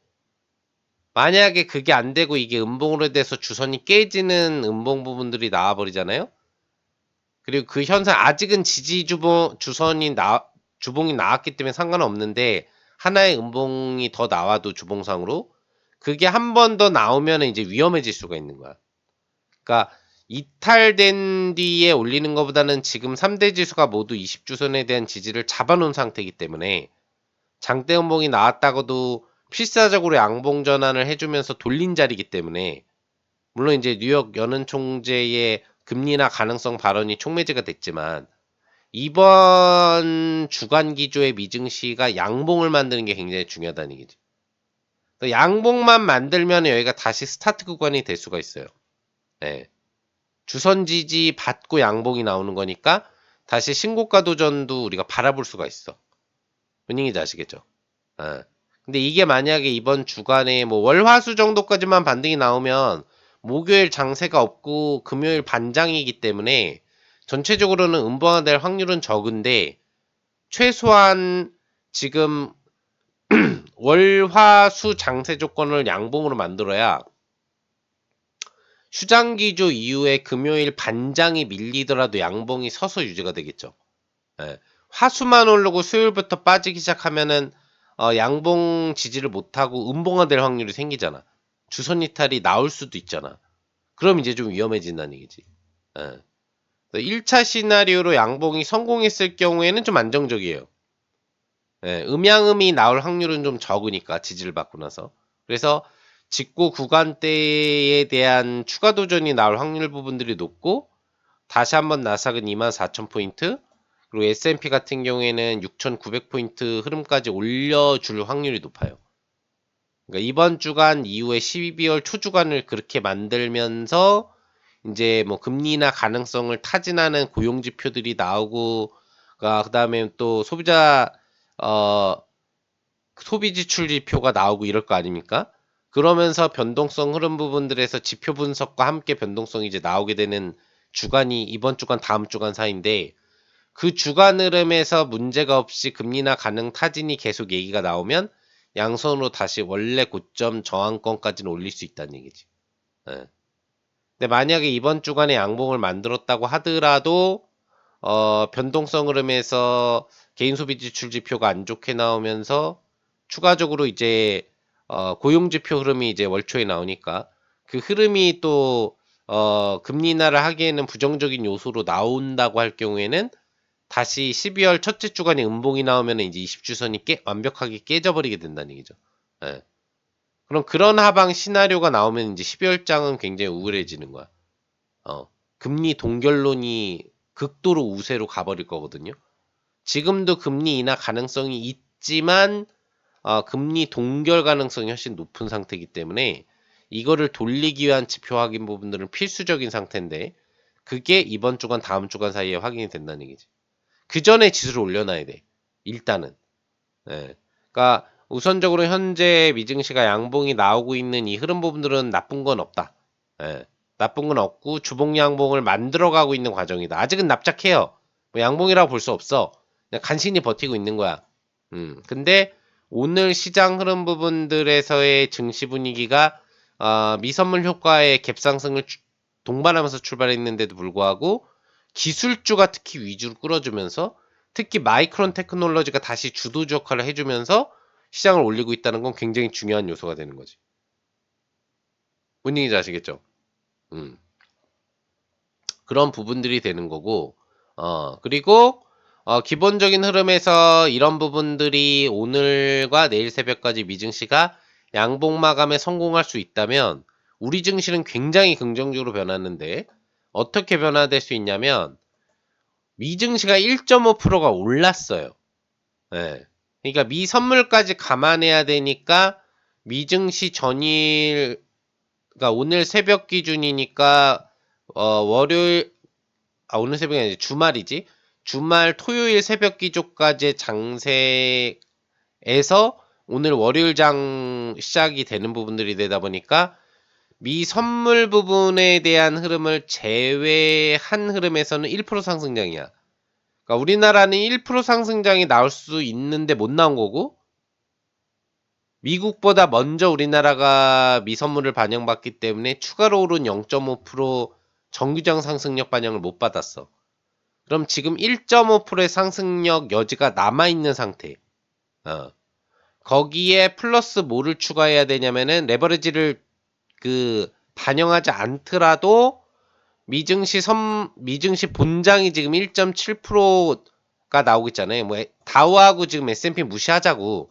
만약에 그게 안 되고 이게 음봉으로 돼서 주선이 깨지는 음봉 부분들이 나와버리잖아요? 그리고 그 현상, 아직은 주봉이 나왔기 때문에 상관없는데, 하나의 음봉이 더 나와도 주봉상으로, 그게 한 번 더 나오면 이제 위험해질 수가 있는 거야. 그러니까, 이탈된 뒤에 올리는 것보다는 지금 3대 지수가 모두 20주선에 대한 지지를 잡아놓은 상태이기 때문에, 장대 음봉이 나왔다고도 필사적으로 양봉 전환을 해주면서 돌린 자리이기 때문에, 물론 이제 뉴욕 연은 총재의 금리나 가능성 발언이 촉매제가 됐지만 이번 주간 기조의 미증시가 양봉을 만드는 게 굉장히 중요하다는 얘기죠. 양봉만 만들면 여기가 다시 스타트 구간이 될 수가 있어요. 네. 주선 지지 받고 양봉이 나오는 거니까 다시 신고가 도전도 우리가 바라볼 수가 있어. 뭔 얘기인지 아시겠죠? 네. 근데 이게 만약에 이번 주간에 뭐 월화수 정도까지만 반등이 나오면 목요일 장세가 없고 금요일 반장이기 때문에 전체적으로는 음봉화될 확률은 적은데 최소한 지금 월화수 장세 조건을 양봉으로 만들어야 휴장기조 이후에 금요일 반장이 밀리더라도 양봉이 서서 유지가 되겠죠. 예. 화수만 오르고 수요일부터 빠지기 시작하면은 양봉 지지를 못하고 음봉화될 확률이 생기잖아. 주선 이탈이 나올 수도 있잖아. 그럼 이제 좀 위험해진다는 얘기지. 예. 1차 시나리오로 양봉이 성공했을 경우에는 좀 안정적이에요. 예, 음양음이 나올 확률은 좀 적으니까 지지를 받고 나서. 그래서 직고 구간대에 대한 추가 도전이 나올 확률 부분들이 높고 다시 한번 나스닥은 24,000포인트 그리고 S&P 같은 경우에는 6,900포인트 흐름까지 올려줄 확률이 높아요. 그러니까 이번 주간 이후에 12월 초주간을 그렇게 만들면서 이제 뭐 금리나 가능성을 타진하는 고용 지표들이 나오고 그다음에 또 어 소비 지출 지표가 나오고 이럴 거 아닙니까? 그러면서 변동성 흐름 부분들에서 지표 분석과 함께 변동성이 이제 나오게 되는 주간이 이번 주간 다음 주간 사이인데 그 주간 흐름에서 문제가 없이 금리나 가능 타진이 계속 얘기가 나오면 양선으로 다시 원래 고점 저항권까지는 올릴 수 있다는 얘기지. 예. 근데 만약에 이번 주간에 양봉을 만들었다고 하더라도 변동성 흐름에서 개인 소비 지출 지표가 안 좋게 나오면서 추가적으로 이제 고용 지표 흐름이 이제 월초에 나오니까 그 흐름이 또 금리 인하를 하기에는 부정적인 요소로 나온다고 할 경우에는 다시 12월 첫째 주간에 음봉이 나오면 이제 20주선이 완벽하게 깨져버리게 된다는 얘기죠. 예. 그럼 그런 하방 시나리오가 나오면 이제 12월장은 굉장히 우울해지는 거야. 금리 동결론이 극도로 우세로 가버릴 거거든요. 지금도 금리 인하 가능성이 있지만 금리 동결 가능성이 훨씬 높은 상태이기 때문에 이거를 돌리기 위한 지표 확인 부분들은 필수적인 상태인데 그게 이번 주간 다음 주간 사이에 확인이 된다는 얘기지. 그 전에 지수를 올려놔야 돼. 일단은. 예. 그러니까 우선적으로 현재 미증시가 양봉이 나오고 있는 이 흐름 부분들은 나쁜 건 없다. 예. 나쁜 건 없고 주봉 양봉을 만들어가고 있는 과정이다. 아직은 납작해요. 뭐 양봉이라고 볼 수 없어. 그냥 간신히 버티고 있는 거야. 근데 오늘 시장 흐름 부분들에서의 증시 분위기가 미선물 효과의 갭상승을 동반하면서 출발했는데도 불구하고 기술주가 특히 위주로 끌어주면서 특히 마이크론 테크놀로지가 다시 주도주 역할을 해주면서 시장을 올리고 있다는 건 굉장히 중요한 요소가 되는 거지. 뭔 얘기인지 아시겠죠? 음. 그런 부분들이 되는 거고, 그리고, 기본적인 흐름에서 이런 부분들이 오늘과 내일 새벽까지 미증시가 양봉 마감에 성공할 수 있다면, 우리 증시는 굉장히 긍정적으로 변하는데, 어떻게 변화될 수 있냐면, 미증시가 1.5%가 올랐어요. 예. 그러니까 미 선물까지 감안해야 되니까, 미증시 전일, 그러니까 오늘 새벽 기준이니까, 월요일, 오늘 새벽이 아니지, 주말이지. 주말 토요일 새벽 기조까지 장세에서 오늘 월요일 장 시작이 되는 부분들이 되다 보니까 미 선물 부분에 대한 흐름을 제외한 흐름에서는 1% 상승장이야. 그러니까 우리나라는 1% 상승장이 나올 수 있는데 못 나온 거고 미국보다 먼저 우리나라가 미 선물을 반영받기 때문에 추가로 오른 0.5% 정규장 상승력 반영을 못 받았어. 그럼 지금 1.5%의 상승력 여지가 남아있는 상태. 거기에 플러스 뭐를 추가해야 되냐면은 레버리지를 반영하지 않더라도 미증시 본장이 지금 1.7%가 나오고 있잖아요. 뭐 다우하고 지금 S&P 무시하자고.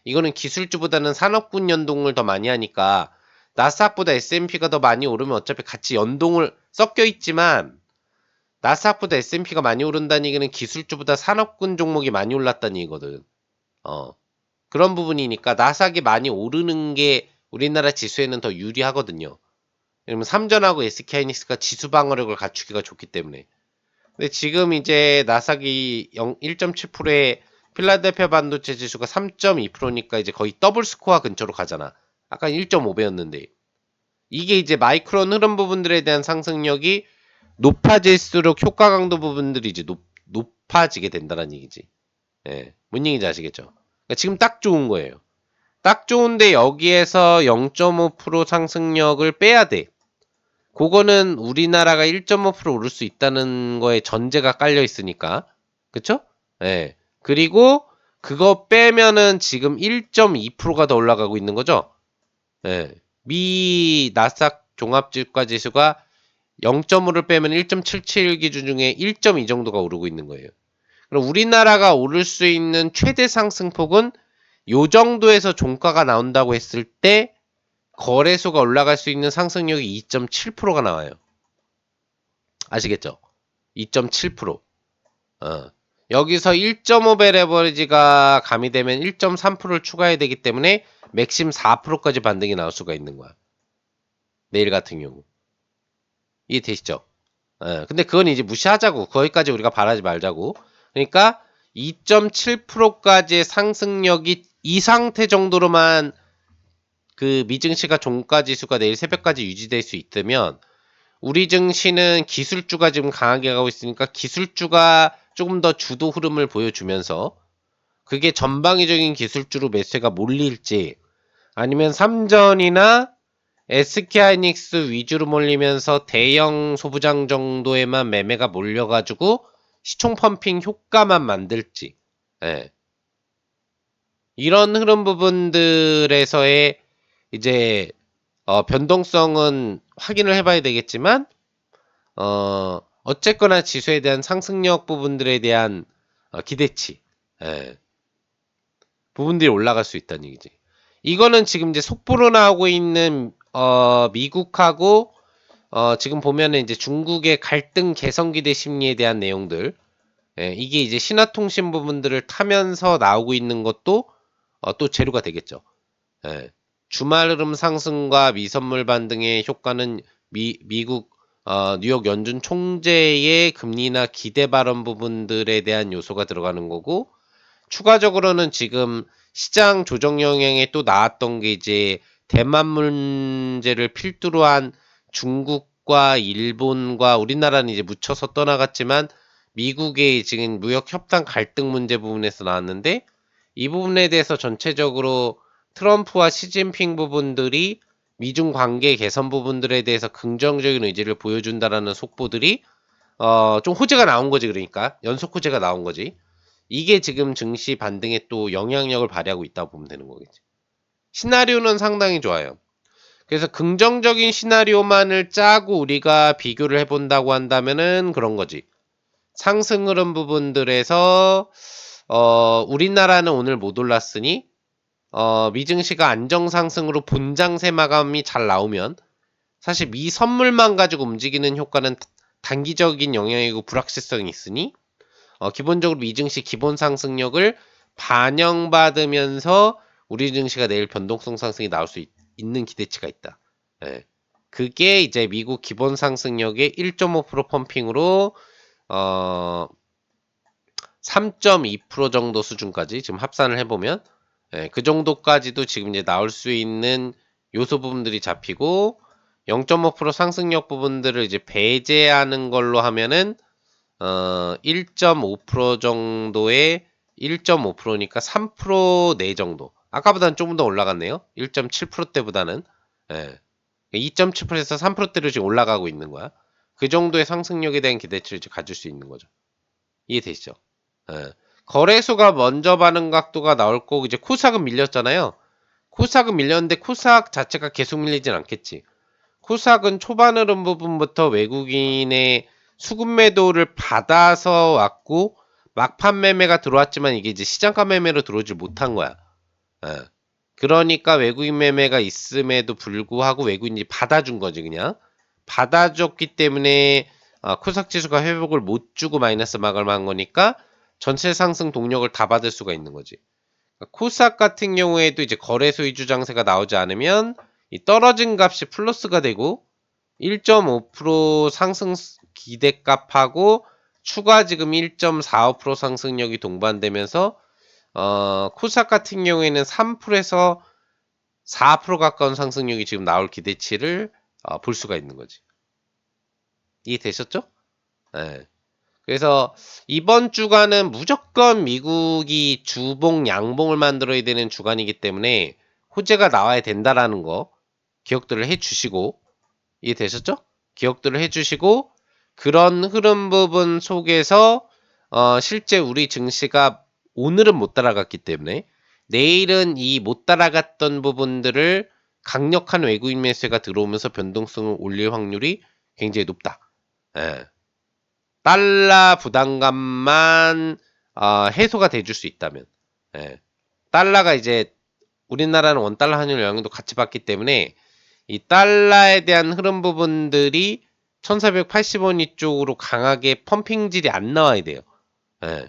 이거는 기술주보다는 산업군 연동을 더 많이 하니까 나스닥보다 S&P가 더 많이 오르면 어차피 같이 연동을 섞여 있지만 나스닥보다 S&P가 많이 오른다는 얘기는 기술주보다 산업군 종목이 많이 올랐다는 얘기거든. 그런 부분이니까 나스닥이 많이 오르는 게 우리나라 지수에는 더 유리하거든요. 왜냐면 삼전하고 SK하이닉스가 지수 방어력을 갖추기가 좋기 때문에. 근데 지금 이제 나스닥이 1.7%에 필라델피아 반도체 지수가 3.2%니까 이제 거의 더블 스코어 근처로 가잖아. 아까 1.5배였는데. 이게 이제 마이크론 흐름 부분들에 대한 상승력이 높아질수록 효과 강도 부분들이 이제 높아지게 된다는 얘기지. 예. 뭔 얘기인지 아시겠죠? 그러니까 지금 딱 좋은 거예요. 딱 좋은데 여기에서 0.5% 상승력을 빼야 돼. 그거는 우리나라가 1.5% 오를 수 있다는 거에 전제가 깔려 있으니까. 그쵸? 예. 그리고 그거 빼면은 지금 1.2%가 더 올라가고 있는 거죠? 예. 미 나스닥 종합주가 지수가 0.5를 빼면 1.77 기준 중에 1.2 정도가 오르고 있는 거예요. 그럼 우리나라가 오를 수 있는 최대 상승폭은 요 정도에서 종가가 나온다고 했을 때 거래소가 올라갈 수 있는 상승력이 2.7%가 나와요. 아시겠죠? 2.7%. 여기서 1.5배 레버리지가 가미되면 1.3%를 추가해야 되기 때문에 맥심 4%까지 반등이 나올 수가 있는 거야. 내일 같은 경우. 이해되시죠? 근데 그건 이제 무시하자고. 거기까지 우리가 바라지 말자고. 그러니까 2.7%까지의 상승력이 이 상태 정도로만 그 미증시가 종가 지수가 내일 새벽까지 유지될 수 있다면 우리 증시는 기술주가 지금 강하게 가고 있으니까 기술주가 조금 더 주도 흐름을 보여주면서 그게 전방위적인 기술주로 매수가 몰릴지 아니면 삼전이나 SK하이닉스 위주로 몰리면서 대형 소부장 정도에만 매매가 몰려가지고 시총 펌핑 효과만 만들지. 예. 이런 흐름 부분들에서의 이제 변동성은 확인을 해봐야 되겠지만 어쨌거나 지수에 대한 상승력 부분들에 대한 기대치 예. 부분들이 올라갈 수 있다는 얘기지. 이거는 지금 이제 속보로 나오고 있는 미국하고 지금 보면은 이제 중국의 갈등 개선 기대 심리에 대한 내용들 예, 이게 이제 신화통신 부분들을 타면서 나오고 있는 것도 또 재료가 되겠죠. 예. 주말 흐름 상승과 미선물 반등의 효과는 미국 뉴욕 연준 총재의 금리나 기대 발언 부분들에 대한 요소가 들어가는 거고, 추가적으로는 지금 시장 조정 영향에 또 나왔던 게 이제 대만 문제를 필두로 한 중국과 일본과 우리나라는 이제 묻혀서 떠나갔지만 미국의 지금 무역 협상 갈등 문제 부분에서 나왔는데, 이 부분에 대해서 전체적으로 트럼프와 시진핑 부분들이 미중 관계 개선 부분들에 대해서 긍정적인 의지를 보여준다라는 속보들이 좀 호재가 나온 거지. 그러니까 연속 호재가 나온 거지. 이게 지금 증시 반등에 또 영향력을 발휘하고 있다고 보면 되는 거겠지. 시나리오는 상당히 좋아요. 그래서 긍정적인 시나리오만을 짜고 우리가 비교를 해본다고 한다면은 그런 거지. 상승 흐름 부분들에서 우리나라는 오늘 못 올랐으니 미증시가 안정상승으로 본장세 마감이 잘 나오면, 사실 미 선물만 가지고 움직이는 효과는 단기적인 영향이고 불확실성이 있으니 기본적으로 미증시 기본 상승력을 반영받으면서 우리 증시가 내일 변동성 상승이 나올 수 있는 기대치가 있다. 예. 그게 이제 미국 기본 상승력의 1.5% 펌핑으로 3.2% 정도 수준까지 지금 합산을 해보면, 예, 그 정도까지도 지금 이제 나올 수 있는 요소 부분들이 잡히고, 0.5% 상승력 부분들을 이제 배제하는 걸로 하면은 1.5% 정도의 1.5%니까 3% 정도. 아까보다는 조금 더 올라갔네요. 1.7%대보다는. 예. 2.7%에서 3%대로 지금 올라가고 있는 거야. 그 정도의 상승력에 대한 기대치를 가질 수 있는 거죠. 이해되시죠? 예. 거래소가 먼저 반응 각도가 나올 거고, 이제 코스닥은 밀렸잖아요. 코스닥은 밀렸는데 코스닥 자체가 계속 밀리진 않겠지. 코스닥은 초반 흐름 부분부터 외국인의 수급 매도를 받아서 왔고, 막판 매매가 들어왔지만 이게 이제 시장가 매매로 들어오질 못한 거야. 예. 그러니까 외국인 매매가 있음에도 불구하고 외국인이 받아준 거지. 그냥 받아줬기 때문에 코스닥 지수가 회복을 못 주고 마이너스 마감한 거니까 전체 상승 동력을 다 받을 수가 있는 거지. 코스닥 같은 경우에도 이제 거래소 위주 장세가 나오지 않으면 이 떨어진 값이 플러스가 되고 1.5% 상승 기대값하고 추가 지금 1.45% 상승력이 동반되면서 코스닥 같은 경우에는 3%에서 4% 가까운 상승력이 지금 나올 기대치를 볼 수가 있는 거지. 이해되셨죠? 네. 그래서 이번 주간은 무조건 미국이 주봉, 양봉을 만들어야 되는 주간이기 때문에 호재가 나와야 된다라는 거 기억들을 해주시고, 이해되셨죠? 기억들을 해주시고, 그런 흐름 부분 속에서 실제 우리 증시가 오늘은 못 따라갔기 때문에 내일은 이 못 따라갔던 부분들을 강력한 외국인 매수가 들어오면서 변동성을 올릴 확률이 굉장히 높다. 예. 달러 부담감만 해소가 돼줄 수 있다면, 예. 달러가 이제 우리나라는 원달러 환율 영향도 같이 받기 때문에 이 달러에 대한 흐름 부분들이 1480원 이쪽으로 강하게 펌핑질이 안 나와야 돼요. 예.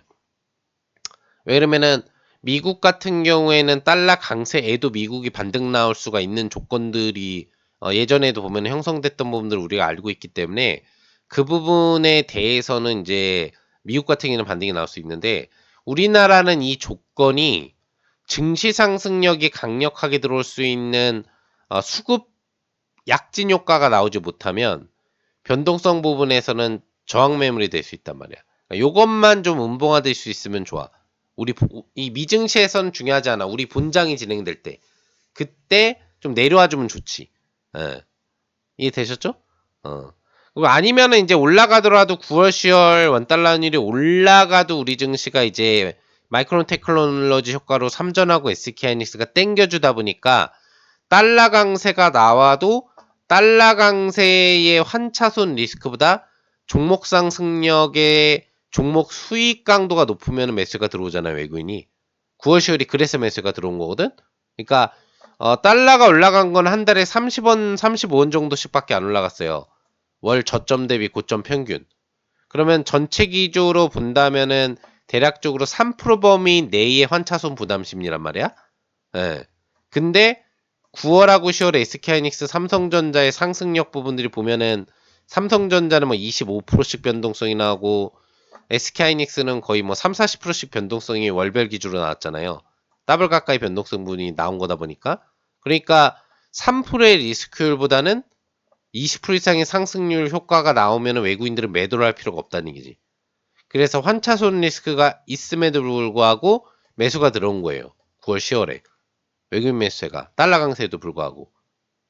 왜냐면은 미국 같은 경우에는 달러 강세에도 미국이 반등 나올 수가 있는 조건들이 예전에도 보면 형성됐던 부분들을 우리가 알고 있기 때문에 그 부분에 대해서는 이제 미국 같은 경우는 반등이 나올 수 있는데, 우리나라는 이 조건이 증시 상승력이 강력하게 들어올 수 있는 수급 약진 효과가 나오지 못하면 변동성 부분에서는 저항 매물이 될 수 있단 말이야. 요것만 좀 음봉화될 수 있으면 좋아. 이 미증시에선 중요하지 않아. 우리 본장이 진행될 때 그때 좀 내려와 주면 좋지. 예. 이해되셨죠? 그리고 아니면은 이제 올라가더라도 9월 10월 원달러 환율이 올라가도 우리 증시가 이제 마이크론 테크놀로지 효과로 삼전하고 SK하이닉스가 땡겨주다 보니까 달러 강세가 나와도 달러 강세의 환차손 리스크보다 종목 상승력의 종목 수익 강도가 높으면 매수가 들어오잖아요, 외국인이. 9월 10월이 그래서 매수가 들어온 거거든. 그러니까 달러가 올라간 건 한 달에 30원, 35원 정도씩밖에 안 올라갔어요. 월 저점 대비 고점 평균. 그러면 전체 기조로 본다면은 대략적으로 3% 범위 내의 환차손 부담 심리란 말이야. 예. 근데 9월하고 10월에 SK하이닉스, 삼성전자의 상승력 부분들이 보면은 삼성전자는 뭐 25%씩 변동성이 나오고 SK하이닉스는 거의 뭐 3, 40%씩 변동성이 월별 기준으로 나왔잖아요. 더블 가까이 변동성 분이 나온 거다 보니까. 그러니까 3%의 리스크율보다는 20% 이상의 상승률 효과가 나오면 외국인들은 매도를 할 필요가 없다는 얘기지. 그래서 환차손 리스크가 있음에도 불구하고 매수가 들어온 거예요. 9월, 10월에. 외국인 매수세가. 달러 강세에도 불구하고.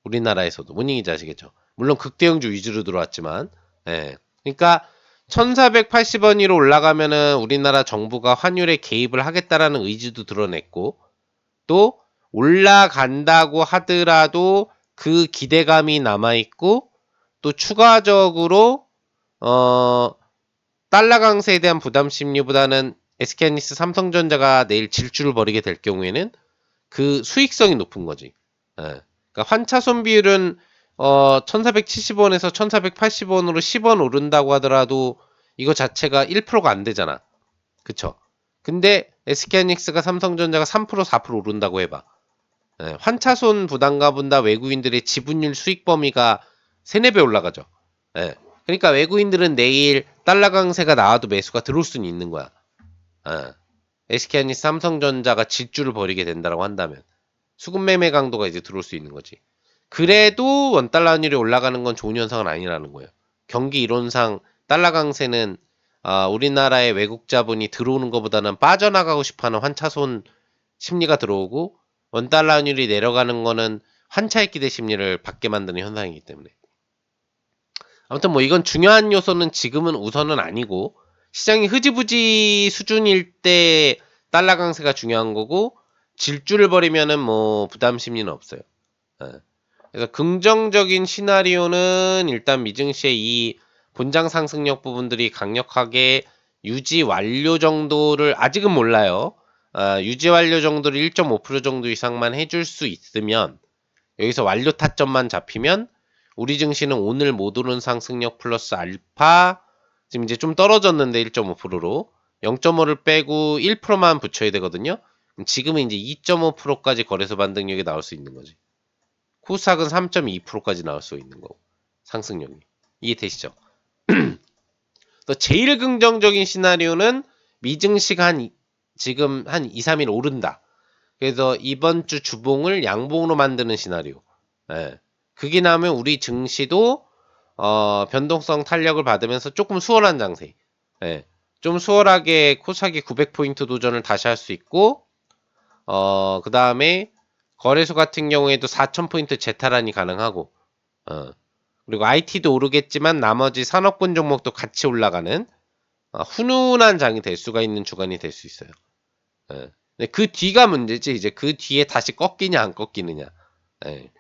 우리나라에서도. 뭔 얘기인지 아시겠죠? 물론 극대형주 위주로 들어왔지만. 예. 그러니까 1480원 위로 올라가면은 우리나라 정부가 환율에 개입을 하겠다라는 의지도 드러냈고, 또 올라간다고 하더라도 그 기대감이 남아있고, 또 추가적으로 달러 강세에 대한 부담 심리보다는 SK하이닉스, 삼성전자가 내일 질주를 벌이게 될 경우에는 그 수익성이 높은 거지. 예. 그러니까 환차손 비율은 1470원에서 1480원으로 10원 오른다고 하더라도 이거 자체가 1%가 안 되잖아. 그쵸? 근데 SK하이닉스가 삼성전자가 3% 4% 오른다고 해봐. 예. 환차손 부담가보다 외국인들의 지분율 수익 범위가 3, 4배 올라가죠. 예. 그러니까 외국인들은 내일 달러 강세가 나와도 매수가 들어올 수는 있는 거야. SK하이닉스, 삼성전자가 질주를 벌이게 된다고 한다면 수급 매매 강도가 이제 들어올 수 있는 거지. 그래도 원달러 환율이 올라가는 건 좋은 현상은 아니라는 거예요. 경기 이론상 달러 강세는 우리나라의 외국 자본이 들어오는 것보다는 빠져나가고 싶어하는 환차손 심리가 들어오고 원달러 환율이 내려가는 거는 환차익 기대 심리를 받게 만드는 현상이기 때문에. 아무튼 뭐 이건 중요한 요소는 지금은 우선은 아니고 시장이 흐지부지 수준일 때 달러 강세가 중요한 거고 질주를 벌이면은 뭐 부담 심리는 없어요. 그래서 긍정적인 시나리오는 일단 미증시의 이 본장 상승력 부분들이 강력하게 유지 완료 정도를 아직은 몰라요. 유지 완료 정도를 1.5% 정도 이상만 해줄 수 있으면 여기서 완료 타점만 잡히면 우리 증시는 오늘 못 오른 상승력 플러스 알파 지금 이제 좀 떨어졌는데 1.5%로 0.5를 빼고 1%만 붙여야 되거든요. 지금은 이제 2.5%까지 거래소 반등력이 나올 수 있는 거지. 코스닥은 3.2%까지 나올 수 있는 거고 상승력이 이해되시죠? 또 제일 긍정적인 시나리오는 미증시가 지금 한 2, 3일 오른다. 그래서 이번 주 주봉을 양봉으로 만드는 시나리오. 예. 그게 나오면 우리 증시도 변동성 탄력을 받으면서 조금 수월한 장세. 예. 좀 수월하게 코스닥이 900포인트 도전을 다시 할 수 있고 그 다음에 거래소 같은 경우에도 4000포인트 재탈환이 가능하고 그리고 IT도 오르겠지만 나머지 산업군 종목도 같이 올라가는 훈훈한 장이 될 수가 있는 주간이 될 수 있어요. 예. 근데 그 뒤가 문제지. 이제 그 뒤에 다시 꺾이냐 안 꺾이느냐. 예.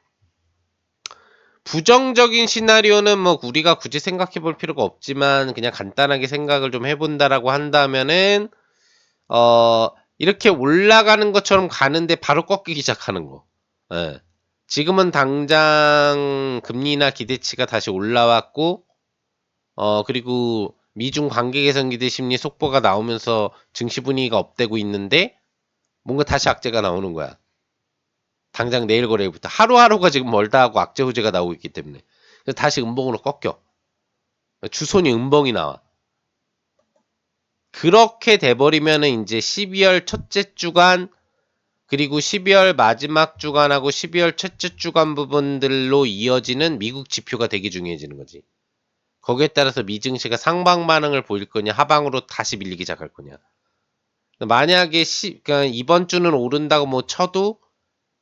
부정적인 시나리오는 뭐 우리가 굳이 생각해 볼 필요가 없지만 그냥 간단하게 생각을 좀 해본다라고 한다면은 이렇게 올라가는 것처럼 가는데 바로 꺾이기 시작하는 거. 예. 지금은 당장 금리나 기대치가 다시 올라왔고 그리고 미중 관계 개선 기대 심리 속보가 나오면서 증시 분위기가 업되고 있는데 뭔가 다시 악재가 나오는 거야. 당장 내일 거래일부터 하루하루가 지금 멀다 하고 악재 후재가 나오고 있기 때문에 그래서 다시 음봉으로 꺾여. 주손이 음봉이 나와. 그렇게 돼버리면은 이제 12월 첫째 주간 그리고 12월 마지막 주간하고 12월 첫째 주간 부분들로 이어지는 미국 지표가 되게 중요해지는 거지. 거기에 따라서 미증시가 상방 반응을 보일 거냐 하방으로 다시 밀리기 시작할 거냐. 만약에 그러니까 이번 주는 오른다고 뭐 쳐도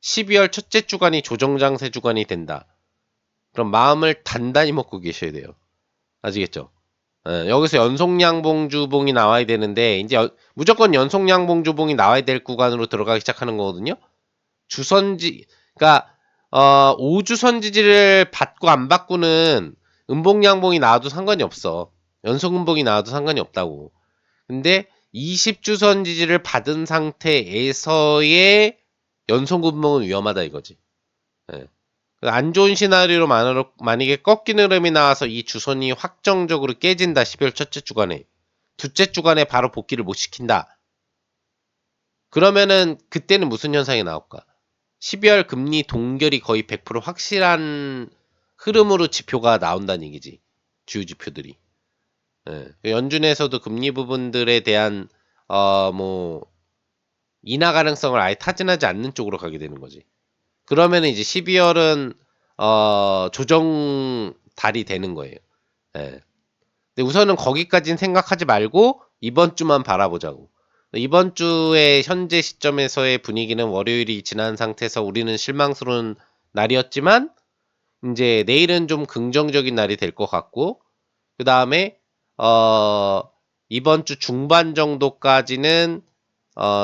12월 첫째 주간이 조정장세 주간이 된다. 그럼 마음을 단단히 먹고 계셔야 돼요. 아시겠죠? 여기서 연속양봉주봉이 나와야 되는데 이제 무조건 연속양봉주봉이 나와야 될 구간으로 들어가기 시작하는 거거든요. 주선지 그러니까 5주선 지지를 받고 안 받고는 음봉양봉이 나와도 상관이 없어. 연속음봉이 나와도 상관이 없다고. 근데 20주선 지지를 받은 상태에서의 연속음봉은 위험하다 이거지. 예. 안 좋은 시나리오로 만약에 꺾이는 흐름이 나와서 이 주선이 확정적으로 깨진다. 12월 첫째 주간에. 둘째 주간에 바로 복귀를 못 시킨다. 그러면은 그때는 무슨 현상이 나올까? 12월 금리 동결이 거의 100% 확실한 흐름으로 지표가 나온다는 얘기지. 주요 지표들이. 예. 연준에서도 금리 부분들에 대한 뭐 인하 가능성을 아예 타진하지 않는 쪽으로 가게 되는 거지. 그러면 이제 12월은 조정 달이 되는 거예요. 예. 근데 우선은 거기까지는 생각하지 말고 이번 주만 바라보자고. 이번 주의 현재 시점에서의 분위기는 월요일이 지난 상태에서 우리는 실망스러운 날이었지만 이제 내일은 좀 긍정적인 날이 될 것 같고 그 다음에 이번 주 중반 정도까지는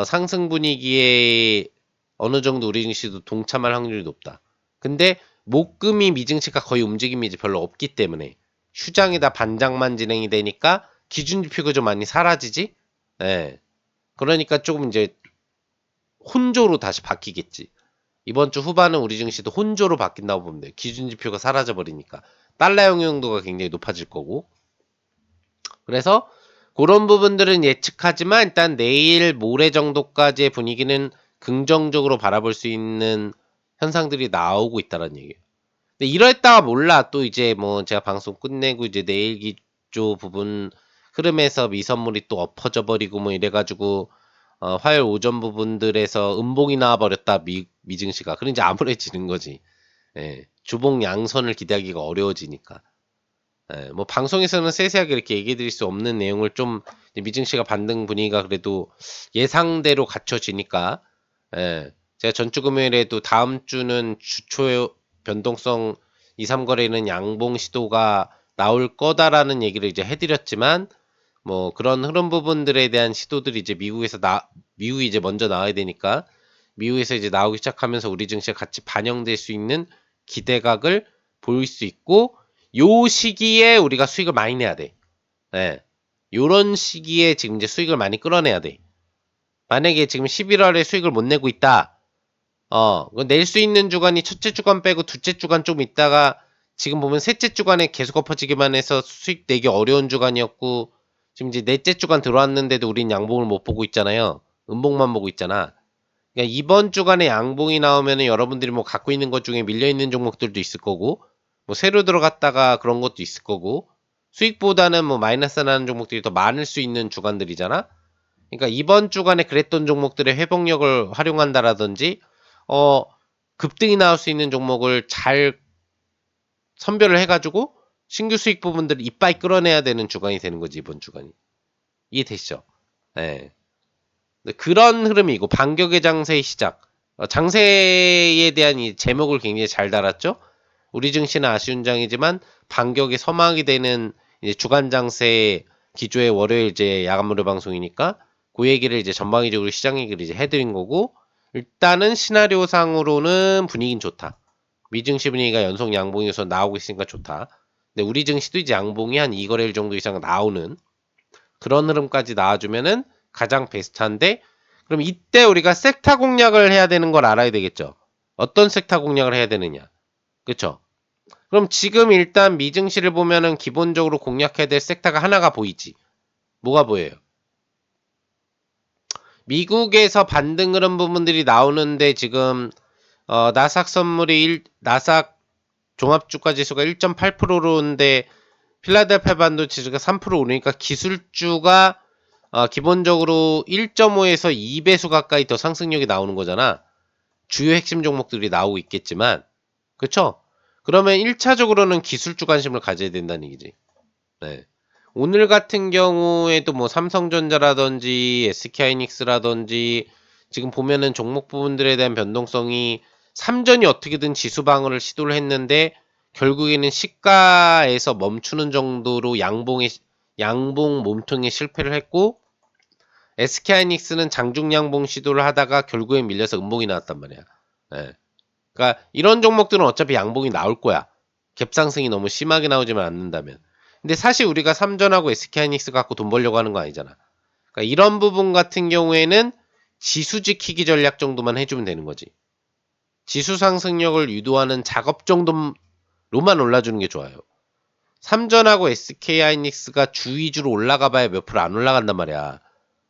상승 분위기에 어느 정도 우리 증시도 동참할 확률이 높다. 근데 목금이 미증시가 거의 움직임이 이제 별로 없기 때문에 휴장이다 반장만 진행이 되니까 기준 지표가 좀 많이 사라지지. 예. 그러니까 조금 이제 혼조로 다시 바뀌겠지. 이번 주 후반은 우리 증시도 혼조로 바뀐다고 보면 돼요. 기준 지표가 사라져 버리니까 달러 영향도가 굉장히 높아질 거고. 그래서 그런 부분들은 예측하지만 일단 내일 모레 정도까지의 분위기는 긍정적으로 바라볼 수 있는 현상들이 나오고 있다는 얘기예요. 근데 이랬다가 몰라 또 이제 뭐 제가 방송 끝내고 이제 내일 기조 부분 흐름에서 미선물이 또 엎어져 버리고 뭐 이래가지고 화요일 오전 부분들에서 음봉이 나와버렸다 미증시가 그럼 이제 암울해지는 거지. 예, 주봉 양선을 기대하기가 어려워지니까. 예, 뭐 방송에서는 세세하게 이렇게 얘기해 드릴 수 없는 내용을 좀 미증시가 반등 분위기가 그래도 예상대로 갖춰지니까 예, 제가 전주 금요일에도 다음 주는 주초 변동성 2, 3거래는 양봉 시도가 나올 거다라는 얘기를 이제 해드렸지만 뭐 그런 흐름 부분들에 대한 시도들이 이제 미국이 이제 먼저 나와야 되니까 미국에서 이제 나오기 시작하면서 우리 증시가 같이 반영될 수 있는 기대각을 보일 수 있고 요 시기에 우리가 수익을 많이 내야 돼. 예. 요런 시기에 지금 이제 수익을 많이 끌어내야 돼. 만약에 지금 11월에 수익을 못 내고 있다. 낼 수 있는 주간이 첫째 주간 빼고 둘째 주간 좀 있다가 지금 보면 셋째 주간에 계속 엎어지기만 해서 수익 내기 어려운 주간이었고 지금 이제 넷째 주간 들어왔는데도 우린 양봉을 못 보고 있잖아요. 음봉만 보고 있잖아. 그러니까 이번 주간에 양봉이 나오면은 여러분들이 뭐 갖고 있는 것 중에 밀려 있는 종목들도 있을 거고 뭐 새로 들어갔다가 그런 것도 있을 거고 수익보다는 뭐 마이너스 나는 종목들이 더 많을 수 있는 주간들이잖아. 그러니까 이번 주간에 그랬던 종목들의 회복력을 활용한다라든지 어 급등이 나올 수 있는 종목을 잘 선별을 해가지고 신규 수익 부분들을 이빠이 끌어내야 되는 주간이 되는 거지 이번 주간이. 이해되시죠? 네. 그런 흐름이고 반격의 장세의 시작. 장세에 대한 이 제목을 굉장히 잘 달았죠. 우리 증시는 아쉬운 장이지만 반격의 서막이 되는 이제 주간 장세 기조의 월요일 이제 야간 무료 방송이니까 그 얘기를 이제 전방위적으로 시장 얘기를 이제 해드린 거고 일단은 시나리오상으로는 분위기는 좋다. 미증시 분위기가 연속 양봉에서 나오고 있으니까 좋다. 근데 우리 증시도 이제 양봉이 한 2거래일 정도 이상 나오는 그런 흐름까지 나와주면은 가장 베스트한데 그럼 이때 우리가 섹터 공략을 해야 되는 걸 알아야 되겠죠. 어떤 섹터 공략을 해야 되느냐. 그쵸? 그럼 지금 일단 미증시를 보면은 기본적으로 공략해야 될 섹터가 하나가 보이지. 뭐가 보여요? 미국에서 반등 흐름 부분들이 나오는데 지금 나스닥 선물이 나스닥 종합주가 지수가 1.8%로인데 필라델피아 반도체가 3% 오르니까 기술주가 기본적으로 1.5에서 2배수 가까이 더 상승력이 나오는 거잖아. 주요 핵심 종목들이 나오고 있겠지만 그쵸? 그러면 1차적으로는 기술주 관심을 가져야 된다는 얘기지. 네. 오늘 같은 경우에도 뭐 삼성전자라든지 SK하이닉스라든지 지금 보면은 종목 부분들에 대한 변동성이 삼전이 어떻게든 지수 방어를 시도를 했는데 결국에는 시가에서 멈추는 정도로 양봉 몸통에 실패를 했고 SK하이닉스는 장중 양봉 시도를 하다가 결국에 밀려서 음봉이 나왔단 말이야. 예. 그러니까 이런 종목들은 어차피 양봉이 나올 거야. 갭상승이 너무 심하게 나오지만 않는다면. 근데 사실 우리가 삼전하고 SK하이닉스 갖고 돈 벌려고 하는 거 아니잖아. 그러니까 이런 부분 같은 경우에는 지수 지키기 전략 정도만 해주면 되는 거지. 지수 상승력을 유도하는 작업 정도로만 올라주는 게 좋아요. 삼전하고 SK하이닉스가 주 위주로 올라가 봐야 몇 프로 안 올라간단 말이야.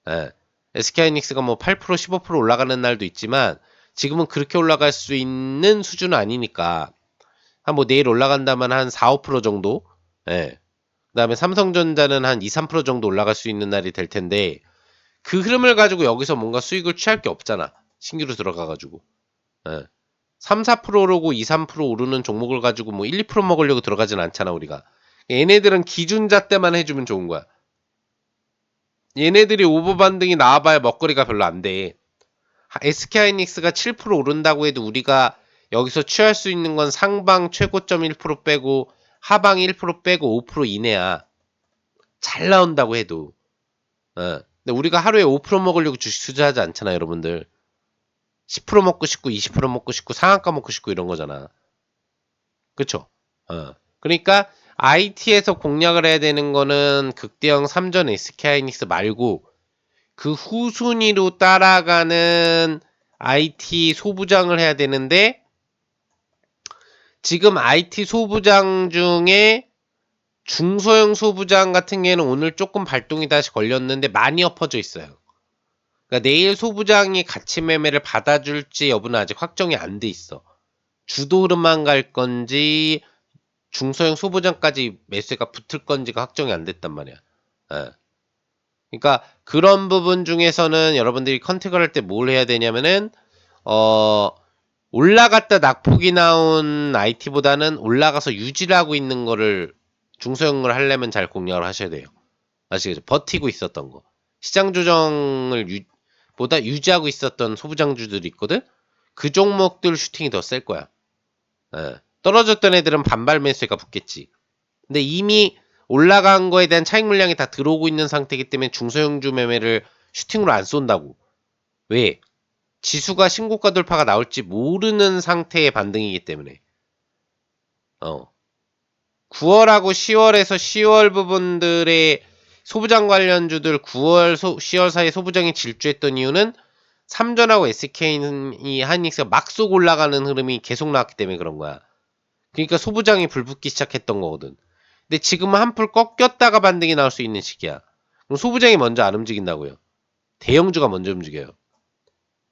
예. SK하이닉스가 뭐 8% 15% 올라가는 날도 있지만 지금은 그렇게 올라갈 수 있는 수준은 아니니까 한 뭐 내일 올라간다면 한 4, 5% 정도. 예. 그다음에 삼성전자는 한 2, 3% 정도 올라갈 수 있는 날이 될 텐데 그 흐름을 가지고 여기서 뭔가 수익을 취할 게 없잖아. 신규로 들어가 가지고. 예. 3, 4% 오르고 2, 3% 오르는 종목을 가지고 뭐 1, 2% 먹으려고 들어가진 않잖아, 우리가. 얘네들은 기준자 때만 해주면 좋은 거야. 얘네들이 오버 반등이 나와봐야 먹거리가 별로 안 돼. SK하이닉스가 7% 오른다고 해도 우리가 여기서 취할 수 있는 건 상방 최고점 1% 빼고 하방 1% 빼고 5% 이내야. 잘 나온다고 해도. 어. 근데 우리가 하루에 5% 먹으려고 주식 투자하지 않잖아, 여러분들. 10% 먹고 싶고 20% 먹고 싶고 상한가 먹고 싶고 이런 거잖아. 그쵸? 그러니까 IT에서 공략을 해야 되는 거는 극대형 3전 SK하이닉스 말고 그 후순위로 따라가는 IT 소부장을 해야 되는데 지금 IT 소부장 중에 중소형 소부장 같은 경우에는 오늘 조금 발동이 다시 걸렸는데 많이 엎어져 있어요. 그러니까 내일 소부장이 가치 매매를 받아줄지 여부는 아직 확정이 안 돼 있어. 주도 흐름만 갈 건지 중소형 소부장까지 매수가 붙을 건지가 확정이 안 됐단 말이야. 예. 그러니까 그런 부분 중에서는 여러분들이 컨택을 할 때 뭘 해야 되냐면은 올라갔다 낙폭이 나온 IT보다는 올라가서 유지를 하고 있는 거를 중소형을 하려면 잘 공략을 하셔야 돼요. 아시겠죠? 버티고 있었던 거. 시장 조정을 보다 유지하고 있었던 소부장주들이 있거든? 그 종목들 슈팅이 더 셀 거야. 예. 떨어졌던 애들은 반발 매수가 붙겠지. 근데 이미 올라간 거에 대한 차익 물량이 다 들어오고 있는 상태이기 때문에 중소형주 매매를 슈팅으로 안 쏜다고. 왜? 지수가 신고가 돌파가 나올지 모르는 상태의 반등이기 때문에. 9월하고 10월에서 10월 부분들의 소부장 관련주들 9월, 10월 사이에 소부장이 질주했던 이유는 삼전하고 SK 하이닉스가 막 쏘고 올라가는 흐름이 계속 나왔기 때문에 그런 거야. 그러니까 소부장이 불붙기 시작했던 거거든. 근데 지금은 한풀 꺾였다가 반등이 나올 수 있는 시기야. 그럼 소부장이 먼저 안 움직인다고요. 대형주가 먼저 움직여요.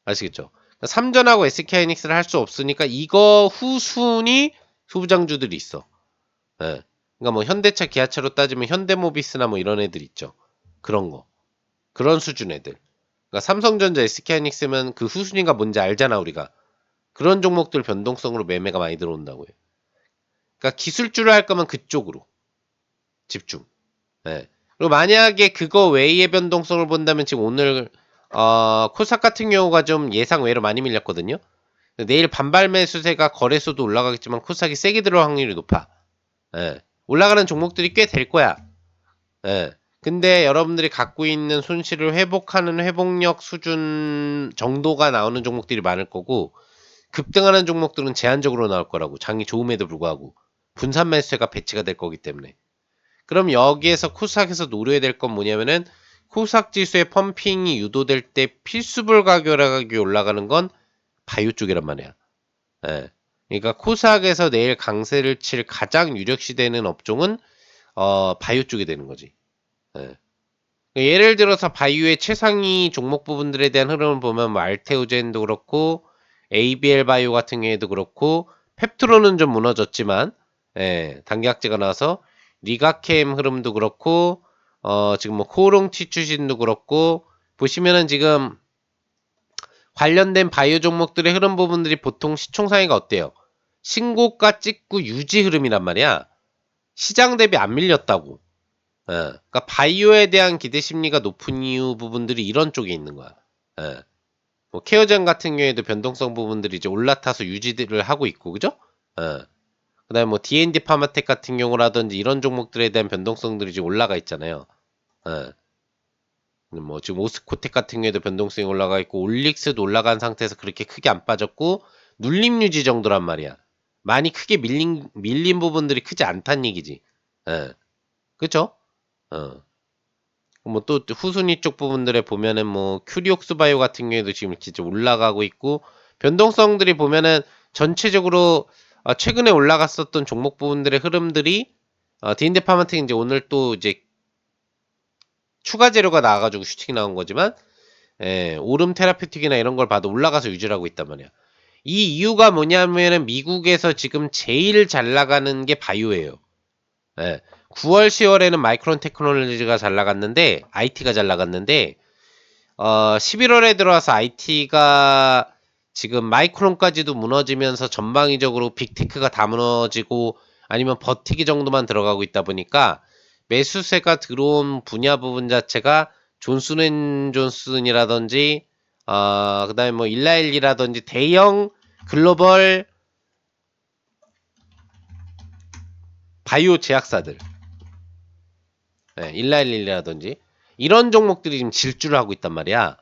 아시겠죠? 그러니까 삼전하고 SK하이닉스를 할 수 없으니까 이거 후순위 소부장주들이 있어. 예. 그러니까 뭐 현대차, 기아차로 따지면 현대모비스나 뭐 이런 애들 있죠. 그런 거. 그런 수준 애들. 그러니까 삼성전자, SK하이닉스면 그 후순위가 뭔지 알잖아, 우리가. 그런 종목들 변동성으로 매매가 많이 들어온다고요. 그러니까 기술주를 할 거면 그쪽으로 집중. 예. 그리고 만약에 그거 외의 변동성을 본다면 지금 오늘 코스닥 같은 경우가 좀 예상 외로 많이 밀렸거든요. 내일 반발 매수세가 거래소도 올라가겠지만 코스닥이 세게 들어올 확률이 높아. 예. 올라가는 종목들이 꽤 될 거야. 예. 근데 여러분들이 갖고 있는 손실을 회복하는 회복력 수준 정도가 나오는 종목들이 많을 거고 급등하는 종목들은 제한적으로 나올 거라고. 장이 좋음에도 불구하고 분산 매수세가 배치가 될 거기 때문에. 그럼 여기에서 코스닥에서 노려야 될 건 뭐냐면은 코스닥 지수의 펌핑이 유도될 때 필수 불가결하게 올라가는 건 바이오 쪽이란 말이야. 예. 그러니까 코스닥에서 내일 강세를 칠 가장 유력시되는 업종은 바이오 쪽이 되는 거지. 예. 예를 들어서 바이오의 최상위 종목 부분들에 대한 흐름을 보면 뭐 알테오젠도 그렇고 ABL 바이오 같은 경우에도 그렇고 펩트론은 좀 무너졌지만 예, 단기악재가 나와서 리가캠 흐름도 그렇고 지금 뭐 코롱티 추진도 그렇고 보시면은 지금 관련된 바이오 종목들의 흐름 부분들이 보통 시총상위가 어때요? 신고가 찍고 유지 흐름이란 말이야. 시장 대비 안 밀렸다고. 그러니까 바이오에 대한 기대 심리가 높은 이유 부분들이 이런 쪽에 있는 거야. 뭐 케어젠 같은 경우에도 변동성 부분들이 이제 올라타서 유지를 하고 있고, 그죠? 그다음에 뭐 D&D 파마텍 같은 경우라든지 이런 종목들에 대한 변동성들이 이제 올라가 있잖아요. 뭐 지금 오스코텍 같은 경우에도 변동성이 올라가 있고 올릭스도 올라간 상태에서 그렇게 크게 안 빠졌고 눌림 유지 정도란 말이야. 많이 크게 밀린 부분들이 크지 않다는 얘기지. 그쵸? 뭐 또 후순위 쪽 부분들에 보면은 뭐 큐리옥스 바이오 같은 경우에도 지금 진짜 올라가고 있고 변동성들이 보면은 전체적으로 최근에 올라갔었던 종목 부분들의 흐름들이 디인데 파마텍 이제 오늘 또 이제 추가 재료가 나와가지고 슈팅이 나온 거지만 예, 오름 테라피틱이나 이런 걸 봐도 올라가서 유지를 하고 있단 말이야. 이 이유가 뭐냐면은 미국에서 지금 제일 잘 나가는 게 바이오예요. 예. 9월, 10월에는 마이크론 테크놀로지가 잘 나갔는데, IT가 잘 나갔는데, 11월에 들어와서 IT가 지금 마이크론까지도 무너지면서 전방위적으로 빅테크가 다 무너지고 아니면 버티기 정도만 들어가고 있다 보니까 매수세가 들어온 분야 부분 자체가 존슨앤존슨이라든지 그다음에 뭐 일라일리라든지 대형 글로벌 바이오 제약사들, 네, 일라일리라든지 이런 종목들이 지금 질주를 하고 있단 말이야.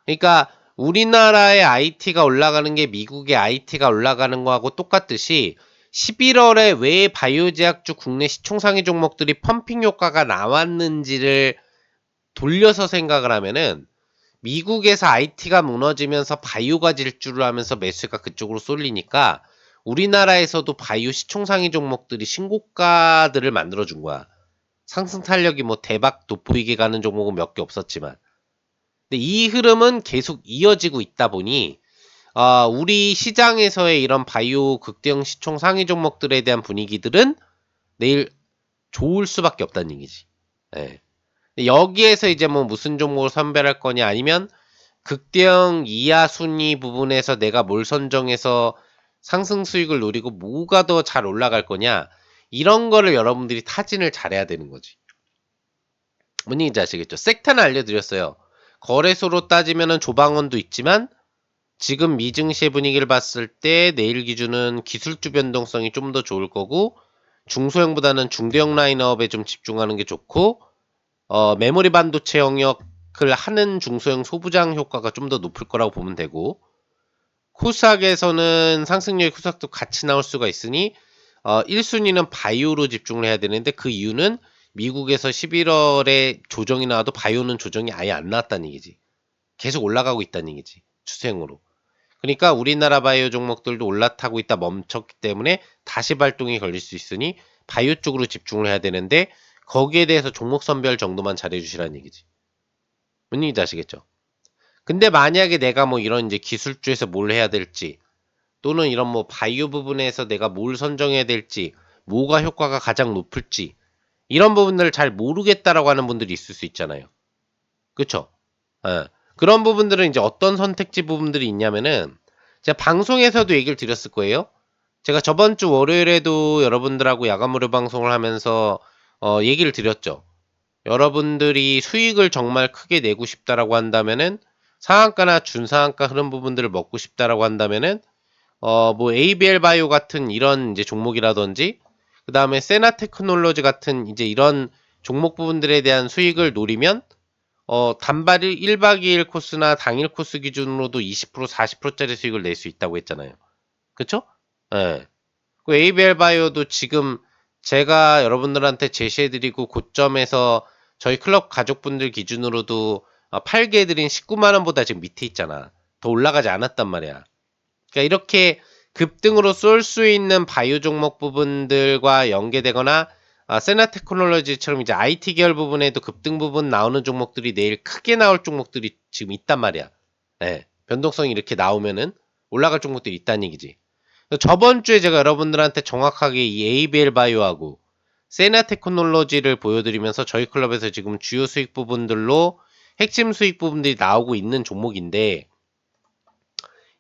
그러니까 우리나라의 IT가 올라가는 게 미국의 IT가 올라가는 거하고 똑같듯이 11월에 왜 바이오 제약주 국내 시총상위 종목들이 펌핑 효과가 나왔는지를 돌려서 생각을 하면은 미국에서 IT가 무너지면서 바이오가 질주를 하면서 매수가 그쪽으로 쏠리니까 우리나라에서도 바이오 시총상위 종목들이 신고가들을 만들어준 거야. 상승 탄력이 뭐 대박 돋보이게 가는 종목은 몇 개 없었지만. 근데 이 흐름은 계속 이어지고 있다 보니 우리 시장에서의 이런 바이오 극대형 시총 상위 종목들에 대한 분위기들은 내일 좋을 수밖에 없다는 얘기지. 예. 여기에서 이제 뭐 무슨 종목을 선별할 거냐 아니면 극대형 이하 순위 부분에서 내가 뭘 선정해서 상승 수익을 노리고 뭐가 더 잘 올라갈 거냐 이런 거를 여러분들이 타진을 잘해야 되는 거지. 뭔 얘기인지 아시겠죠? 섹터는 알려드렸어요. 거래소로 따지면은 조방원도 있지만 지금 미증시의 분위기를 봤을 때 내일 기준은 기술주 변동성이 좀 더 좋을 거고 중소형보다는 중대형 라인업에 좀 집중하는 게 좋고 메모리 반도체 영역을 하는 중소형 소부장 효과가 좀 더 높을 거라고 보면 되고 코스닥에서는 상승률 코스닥도 같이 나올 수가 있으니 1순위는 바이오로 집중을 해야 되는데 그 이유는 미국에서 11월에 조정이 나와도 바이오는 조정이 아예 안 나왔다는 얘기지. 계속 올라가고 있다는 얘기지. 추세형으로. 그러니까 우리나라 바이오 종목들도 올라타고 있다 멈췄기 때문에 다시 발동이 걸릴 수 있으니 바이오 쪽으로 집중을 해야 되는데 거기에 대해서 종목 선별 정도만 잘해주시라는 얘기지. 뭔 얘기인지 아시겠죠? 근데 만약에 내가 뭐 이런 이제 기술주에서 뭘 해야 될지 또는 이런 뭐 바이오 부분에서 내가 뭘 선정해야 될지 뭐가 효과가 가장 높을지 이런 부분들을 잘 모르겠다라고 하는 분들이 있을 수 있잖아요. 그쵸? 예. 그런 부분들은 이제 어떤 선택지 부분들이 있냐면은 제가 방송에서도 얘기를 드렸을 거예요. 제가 저번 주 월요일에도 여러분들하고 야간 무료 방송을 하면서 얘기를 드렸죠. 여러분들이 수익을 정말 크게 내고 싶다라고 한다면은 상한가나 준상한가 흐름 부분들을 먹고 싶다라고 한다면은 뭐 ABL 바이오 같은 이런 이제 종목이라든지 그 다음에 세나 테크놀로지 같은 이제 이런 종목 부분들에 대한 수익을 노리면 단발 1박 2일 코스나 당일 코스 기준으로도 20% 40%짜리 수익을 낼 수 있다고 했잖아요. 그쵸? 예. 그 ABL 바이오도 지금 제가 여러분들한테 제시해드리고 고점에서 저희 클럽 가족분들 기준으로도 팔게 해드린 19만원보다 지금 밑에 있잖아. 더 올라가지 않았단 말이야. 그러니까 이렇게 급등으로 쏠 수 있는 바이오 종목 부분들과 연계되거나 세나 테크놀로지처럼 이제 IT 계열 부분에도 급등 부분 나오는 종목들이 내일 크게 나올 종목들이 지금 있단 말이야. 예. 변동성이 이렇게 나오면은 올라갈 종목들이 있다는 얘기지. 저번 주에 제가 여러분들한테 정확하게 이 ABL 바이오하고 세나 테크놀로지를 보여드리면서 저희 클럽에서 지금 주요 수익 부분들로 핵심 수익 부분들이 나오고 있는 종목인데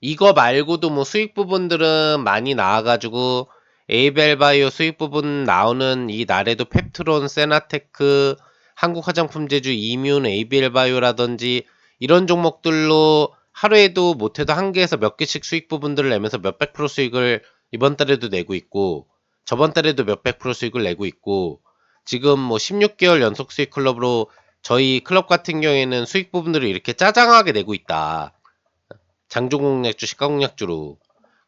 이거 말고도 뭐 수익 부분들은 많이 나와가지고 에이벨 바이오 수익 부분 나오는 이 날에도 펩트론, 세나테크, 한국화장품제주, 이뮨, 에이벨 바이오라든지 이런 종목들로 하루에도 못해도 한 개에서 몇 개씩 수익 부분들을 내면서 몇백 프로 수익을 이번 달에도 내고 있고 저번 달에도 몇백 프로 수익을 내고 있고 지금 뭐 16개월 연속 수익 클럽으로 저희 클럽 같은 경우에는 수익 부분들을 이렇게 짜장하게 내고 있다. 장종공약주, 시가공약주로.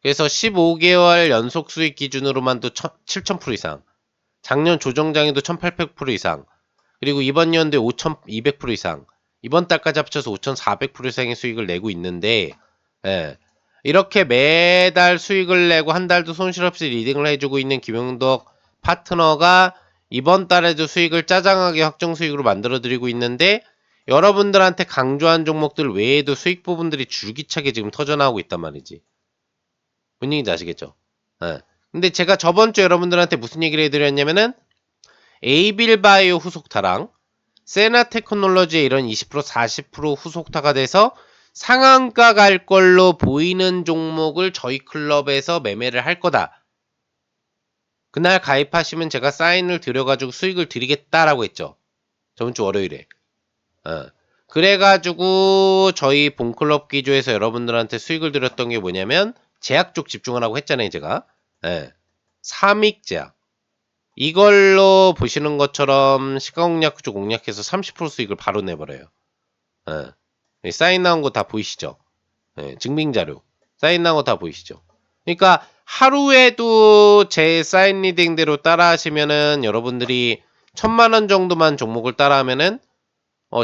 그래서 15개월 연속 수익 기준으로만도 7,000% 이상. 작년 조정장에도 1,800% 이상. 그리고 이번 연도에 5,200% 이상. 이번 달까지 합쳐서 5,400% 이상의 수익을 내고 있는데, 예. 이렇게 매달 수익을 내고 한 달도 손실 없이 리딩을 해주고 있는 김영덕 파트너가 이번 달에도 수익을 짜장하게 확정 수익으로 만들어 드리고 있는데 여러분들한테 강조한 종목들 외에도 수익 부분들이 줄기차게 지금 터져나오고 있단 말이지. 뭔 얘기인지 아시겠죠? 예. 근데 제가 저번 주 여러분들한테 무슨 얘기를 해드렸냐면은 에이빌바이오 후속타랑 세나테크놀로지의 이런 20% 40% 후속타가 돼서 상한가 갈 걸로 보이는 종목을 저희 클럽에서 매매를 할 거다. 그날 가입하시면 제가 사인을 드려가지고 수익을 드리겠다라고 했죠. 저번 주 월요일에. 그래가지고 저희 본클럽 기조에서 여러분들한테 수익을 드렸던 게 뭐냐면 제약 쪽 집중하라고 했잖아요, 제가. 예. 삼익제약. 이걸로 보시는 것처럼 시가공략 쪽 공략해서 30% 수익을 바로 내버려요. 예. 사인 나온 거 다 보이시죠? 예. 증빙자료. 사인 나온 거 다 보이시죠? 그러니까 하루에도 제 사인 리딩대로 따라 하시면은 여러분들이 1000만원 정도만 종목을 따라 하면은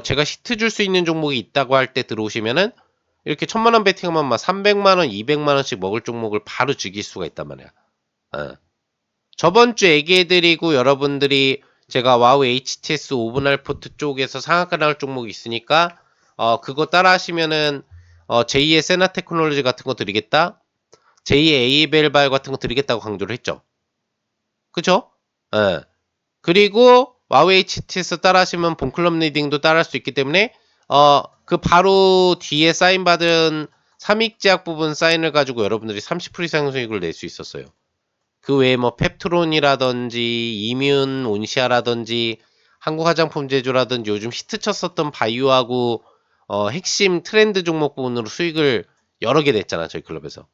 제가 히트 줄 수 있는 종목이 있다고 할 때 들어오시면은 이렇게 1000만원 베팅하면 막 300만원, 200만원씩 먹을 종목을 바로 즐길 수가 있단 말이야. 저번 주 얘기해드리고 여러분들이 제가 와우 HTS 5분 알포트 쪽에서 상한가 나올 종목이 있으니까 그거 따라 하시면은 제2의 세나 테크놀로지 같은 거 드리겠다. 제2의 에이벨바이오 같은 거 드리겠다고 강조를 했죠. 그죠? 예. 그리고 와우 HTS 따라 하시면 본클럽 리딩도 따라 할 수 있기 때문에 그 바로 뒤에 사인 받은 삼익제약 부분 사인을 가지고 여러분들이 30% 이상 수익을 낼 수 있었어요. 그 외에 뭐 펩트론이라든지 이뮨 온시아라든지 한국화장품제조라든지 요즘 히트 쳤었던 바이오하고 핵심 트렌드 종목 부분으로 수익을 여러 개 냈잖아, 저희 클럽에서.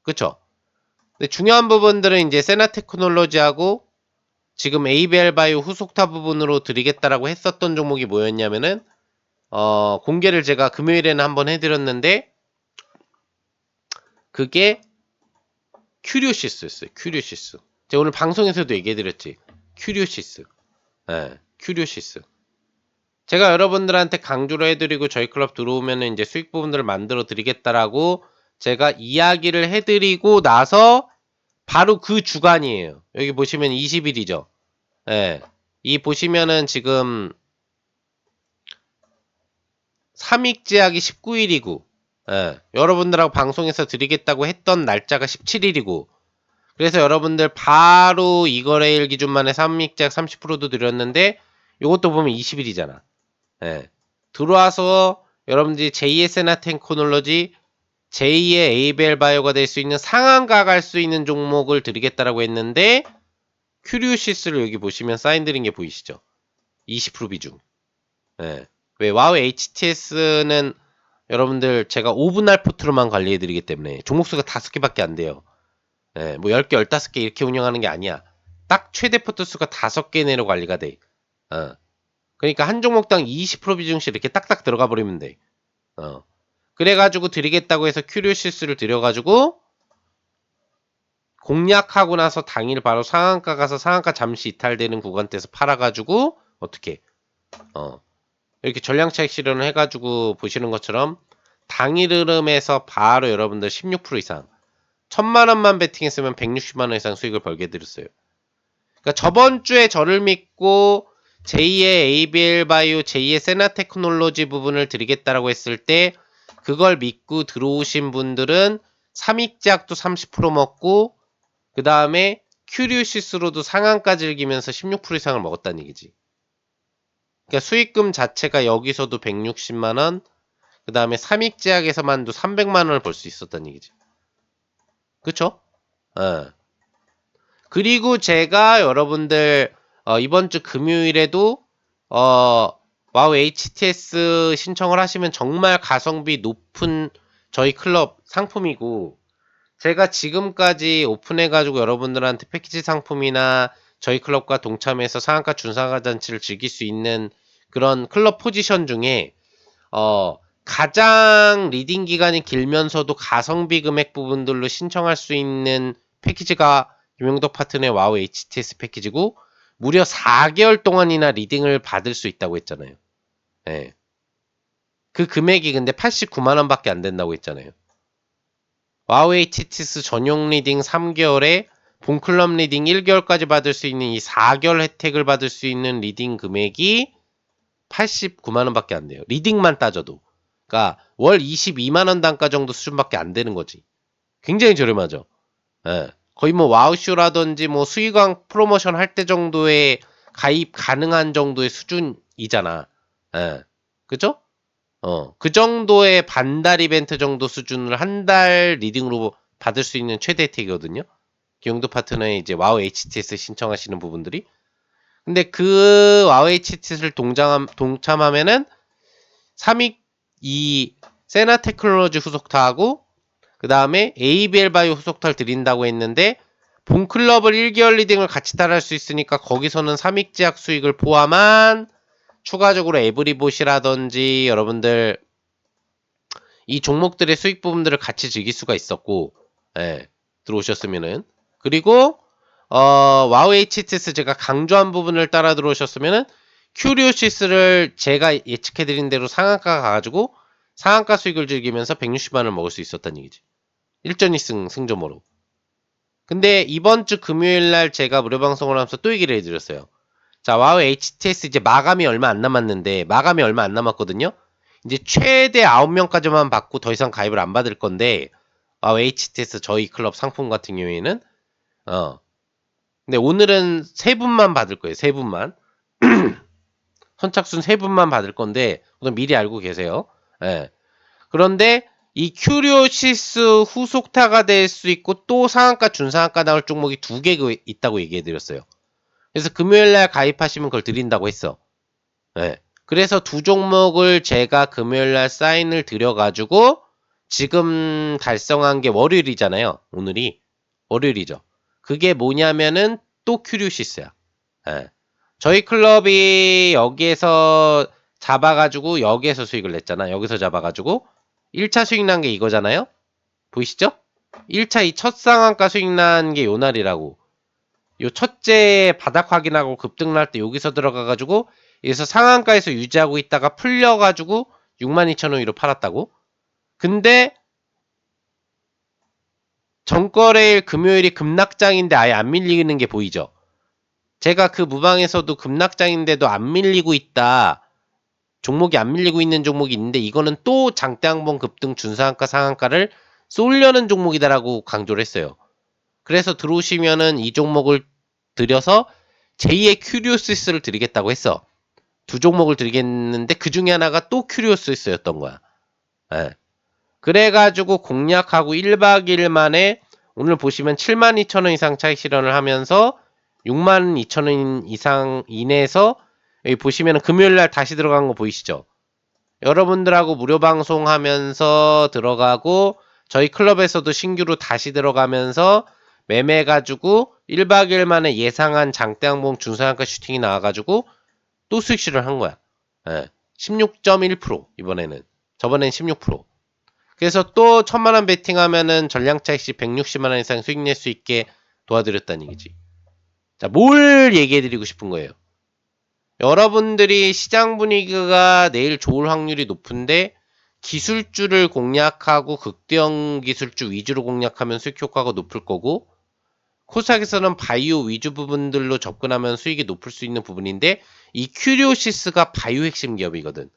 그쵸? 근데 중요한 부분들은 이제 세나테크놀로지하고 지금 에이벨바이오 후속타 부분으로 드리겠다라고 했었던 종목이 뭐였냐면은 공개를 제가 금요일에는 한번 해드렸는데 그게 큐리오시스였어요. 큐리오시스. 제가 오늘 방송에서도 얘기해드렸지. 큐리오시스. 예, 큐리오시스. 제가 여러분들한테 강조를 해드리고 저희 클럽 들어오면 이제 수익 부분들을 만들어 드리겠다라고 제가 이야기를 해드리고 나서 바로 그 주간이에요. 여기 보시면 20일이죠. 예. 이 보시면은 지금 삼익제약이 19일이고, 예. 여러분들하고 방송에서 드리겠다고 했던 날짜가 17일이고, 그래서 여러분들 바로 이거래일 기준만에 삼익제약 30%도 드렸는데, 요것도 보면 20일이잖아. 예. 들어와서 여러분들이 제2의 세나테크놀로지, 제2의 에이벨바이오가 될 수 있는 상한가 갈 수 있는 종목을 드리겠다라고 했는데, 큐리오시스를 여기 보시면 사인 드린 게 보이시죠? 20% 비중. 예. 왜 와우 HTS는 여러분들 제가 5분 알포트로만 관리해드리기 때문에 종목수가 5개밖에 안 돼요. 예, 뭐 10개, 15개 이렇게 운영하는 게 아니야. 딱 최대 포트 수가 5개 내로 관리가 돼. 그러니까 한 종목당 20% 비중씩 이렇게 딱딱 들어가 버리면 돼. 그래가지고 드리겠다고 해서 큐리오시스를 드려가지고 공략하고 나서 당일 바로 상한가 가서 상한가 잠시 이탈되는 구간대에서 팔아가지고 어떻게 이렇게 전량 차익 실현을 해가지고 보시는 것처럼 당일 흐름에서 바로 여러분들 16% 이상 1000만원만 베팅했으면 160만원 이상 수익을 벌게 해드렸어요. 그러니까 저번 주에 저를 믿고 제2의 ABL-바이오, 제2의 세나테크놀로지 부분을 드리겠다라고 했을 때 그걸 믿고 들어오신 분들은 삼익제약도 30% 먹고 그 다음에 큐리오시스로도 상한가 즐기면서 16% 이상을 먹었다는 얘기지. 그러니까 수익금 자체가 여기서도 160만원, 그 다음에 삼익제약에서만도 300만원을 벌 수 있었다는 얘기지. 그쵸? 그리고 제가 여러분들 이번 주 금요일에도 와우 HTS 신청을 하시면 정말 가성비 높은 저희 클럽 상품이고 제가 지금까지 오픈해가지고 여러분들한테 패키지 상품이나 저희 클럽과 동참해서 상한가 준상가 잔치를 즐길 수 있는 그런 클럽 포지션 중에 가장 리딩 기간이 길면서도 가성비 금액 부분들로 신청할 수 있는 패키지가 유명덕 파트너의 와우 HTS 패키지고 무려 4개월 동안이나 리딩을 받을 수 있다고 했잖아요. 예. 그 금액이 근데 89만원 밖에 안 된다고 했잖아요. 와우 HTS 전용 리딩 3개월에 본클럽 리딩 1개월까지 받을 수 있는 이 4개월 혜택을 받을 수 있는 리딩 금액이 89만 원밖에 안 돼요. 리딩만 따져도. 그러니까 월 22만 원 단가 정도 수준밖에 안 되는 거지. 굉장히 저렴하죠. 예. 거의 뭐 와우쇼라든지 뭐 수익왕 프로모션 할 때 정도의 가입 가능한 정도의 수준이잖아. 예. 그죠? 그 정도의 반달 이벤트 정도 수준을 한 달 리딩으로 받을 수 있는 최대 혜택이거든요. 기용도 파트너에 이제 와우 HTS 신청하시는 부분들이. 근데 그 와우 HTS를 동참하면은 3위 이 세나 테크놀로지 후속타하고 그 다음에 ABL 바이오 후속타를 드린다고 했는데 본클럽을 1개월 리딩을 같이 따라할 수 있으니까 거기서는 삼익제약 수익을 포함한 추가적으로 에브리봇이라든지 여러분들 이 종목들의 수익 부분들을 같이 즐길 수가 있었고, 예, 들어오셨으면은. 그리고, 와우 HTS 제가 강조한 부분을 따라 들어오셨으면은, 큐리오시스를 제가 예측해드린 대로 상한가 가가지고, 상한가 수익을 즐기면서 160만원을 먹을 수 있었다는 얘기지. 1전 2승 승점으로. 근데 이번 주 금요일 날 제가 무료 방송을 하면서 또 얘기를 해드렸어요. 자, 와우 HTS 이제 마감이 얼마 안 남았는데, 마감이 얼마 안 남았거든요? 이제 최대 9명까지만 받고 더 이상 가입을 안 받을 건데, 와우 HTS 저희 클럽 상품 같은 경우에는, 근데 오늘은 3분만 받을 거예요. 3분만. 선착순 3분만 받을 건데, 우선 미리 알고 계세요. 예. 그런데 이 큐리오시스 후속타가 될 수 있고 또 상한가, 준상한가 나올 종목이 2개 있다고 얘기해 드렸어요. 그래서 금요일날 가입하시면 그걸 드린다고 했어. 예. 그래서 두 종목을 제가 금요일날 사인을 드려가지고 지금 달성한 게 월요일이잖아요. 오늘이 월요일이죠. 그게 뭐냐면은 또 큐리오시스야. 예. 저희 클럽이 여기에서 잡아가지고 여기에서 수익을 냈잖아. 여기서 잡아가지고 1차 수익 난 게 이거잖아요. 보이시죠? 1차 이 첫 상한가 수익 난 게 요 날이라고. 요 첫째 바닥 확인하고 급등 날 때 여기서 들어가가지고 여기서 상한가에서 유지하고 있다가 풀려가지고 62,000원으로 팔았다고. 근데 전거래일 금요일이 급락장인데 아예 안 밀리는 게 보이죠. 제가 그 무방에서도 급락장인데도 안 밀리고 있다. 종목이 안 밀리고 있는 종목이 있는데 이거는 또 장대 항봉 급등 준상한가 상한가를 쏠려는 종목이다라고 강조를 했어요. 그래서 들어오시면은 이 종목을 들여서 제2의 큐리오시스를 드리겠다고 했어. 두 종목을 드리겠는데 그 중에 하나가 또 큐리오시스였던 거야. 예. 그래가지고 공략하고 1박 2일 만에 오늘 보시면 72,000원 이상 차익 실현을 하면서 62,000원 이상 이내에서 여기 보시면 금요일날 다시 들어간 거 보이시죠? 여러분들하고 무료 방송하면서 들어가고 저희 클럽에서도 신규로 다시 들어가면서 매매해가지고 1박 2일 만에 예상한 장대항봉 중상한가 슈팅이 나와가지고 또 수익 실현을 한 거야. 예. 16.1% 이번에는. 저번엔 16%. 그래서 또 1000만원 베팅하면은 전량차익 시 160만원 이상 수익 낼 수 있게 도와드렸다는 얘기지. 자, 뭘 얘기해드리고 싶은 거예요? 여러분들이 시장 분위기가 내일 좋을 확률이 높은데 기술주를 공략하고 극대형 기술주 위주로 공략하면 수익 효과가 높을 거고 코스닥에서는 바이오 위주 부분들로 접근하면 수익이 높을 수 있는 부분인데 이 큐리오시스가 바이오 핵심 기업이거든.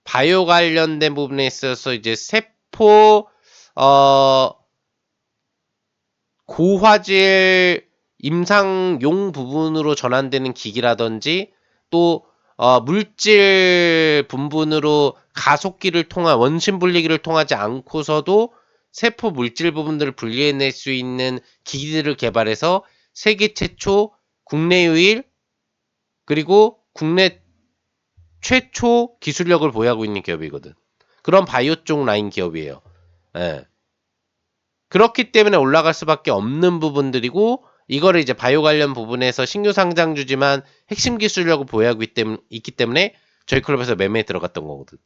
바이오 관련된 부분에 있어서 이제 세포 고화질 임상용 부분으로 전환되는 기기라든지 또 물질 분분으로 가속기를 통한 원심 분리기를 통하지 않고서도 세포 물질 부분들을 분리해낼 수 있는 기기들을 개발해서 세계 최초, 국내 유일, 그리고 국내 최초 기술력을 보유하고 있는 기업이거든. 그런 바이오 쪽 라인 기업이에요. 예. 그렇기 때문에 올라갈 수밖에 없는 부분들이고 이거를 이제 바이오 관련 부분에서 신규 상장주지만 핵심 기술력을 보유하고 있기 때문에 저희 클럽에서 매매에 들어갔던 거거든.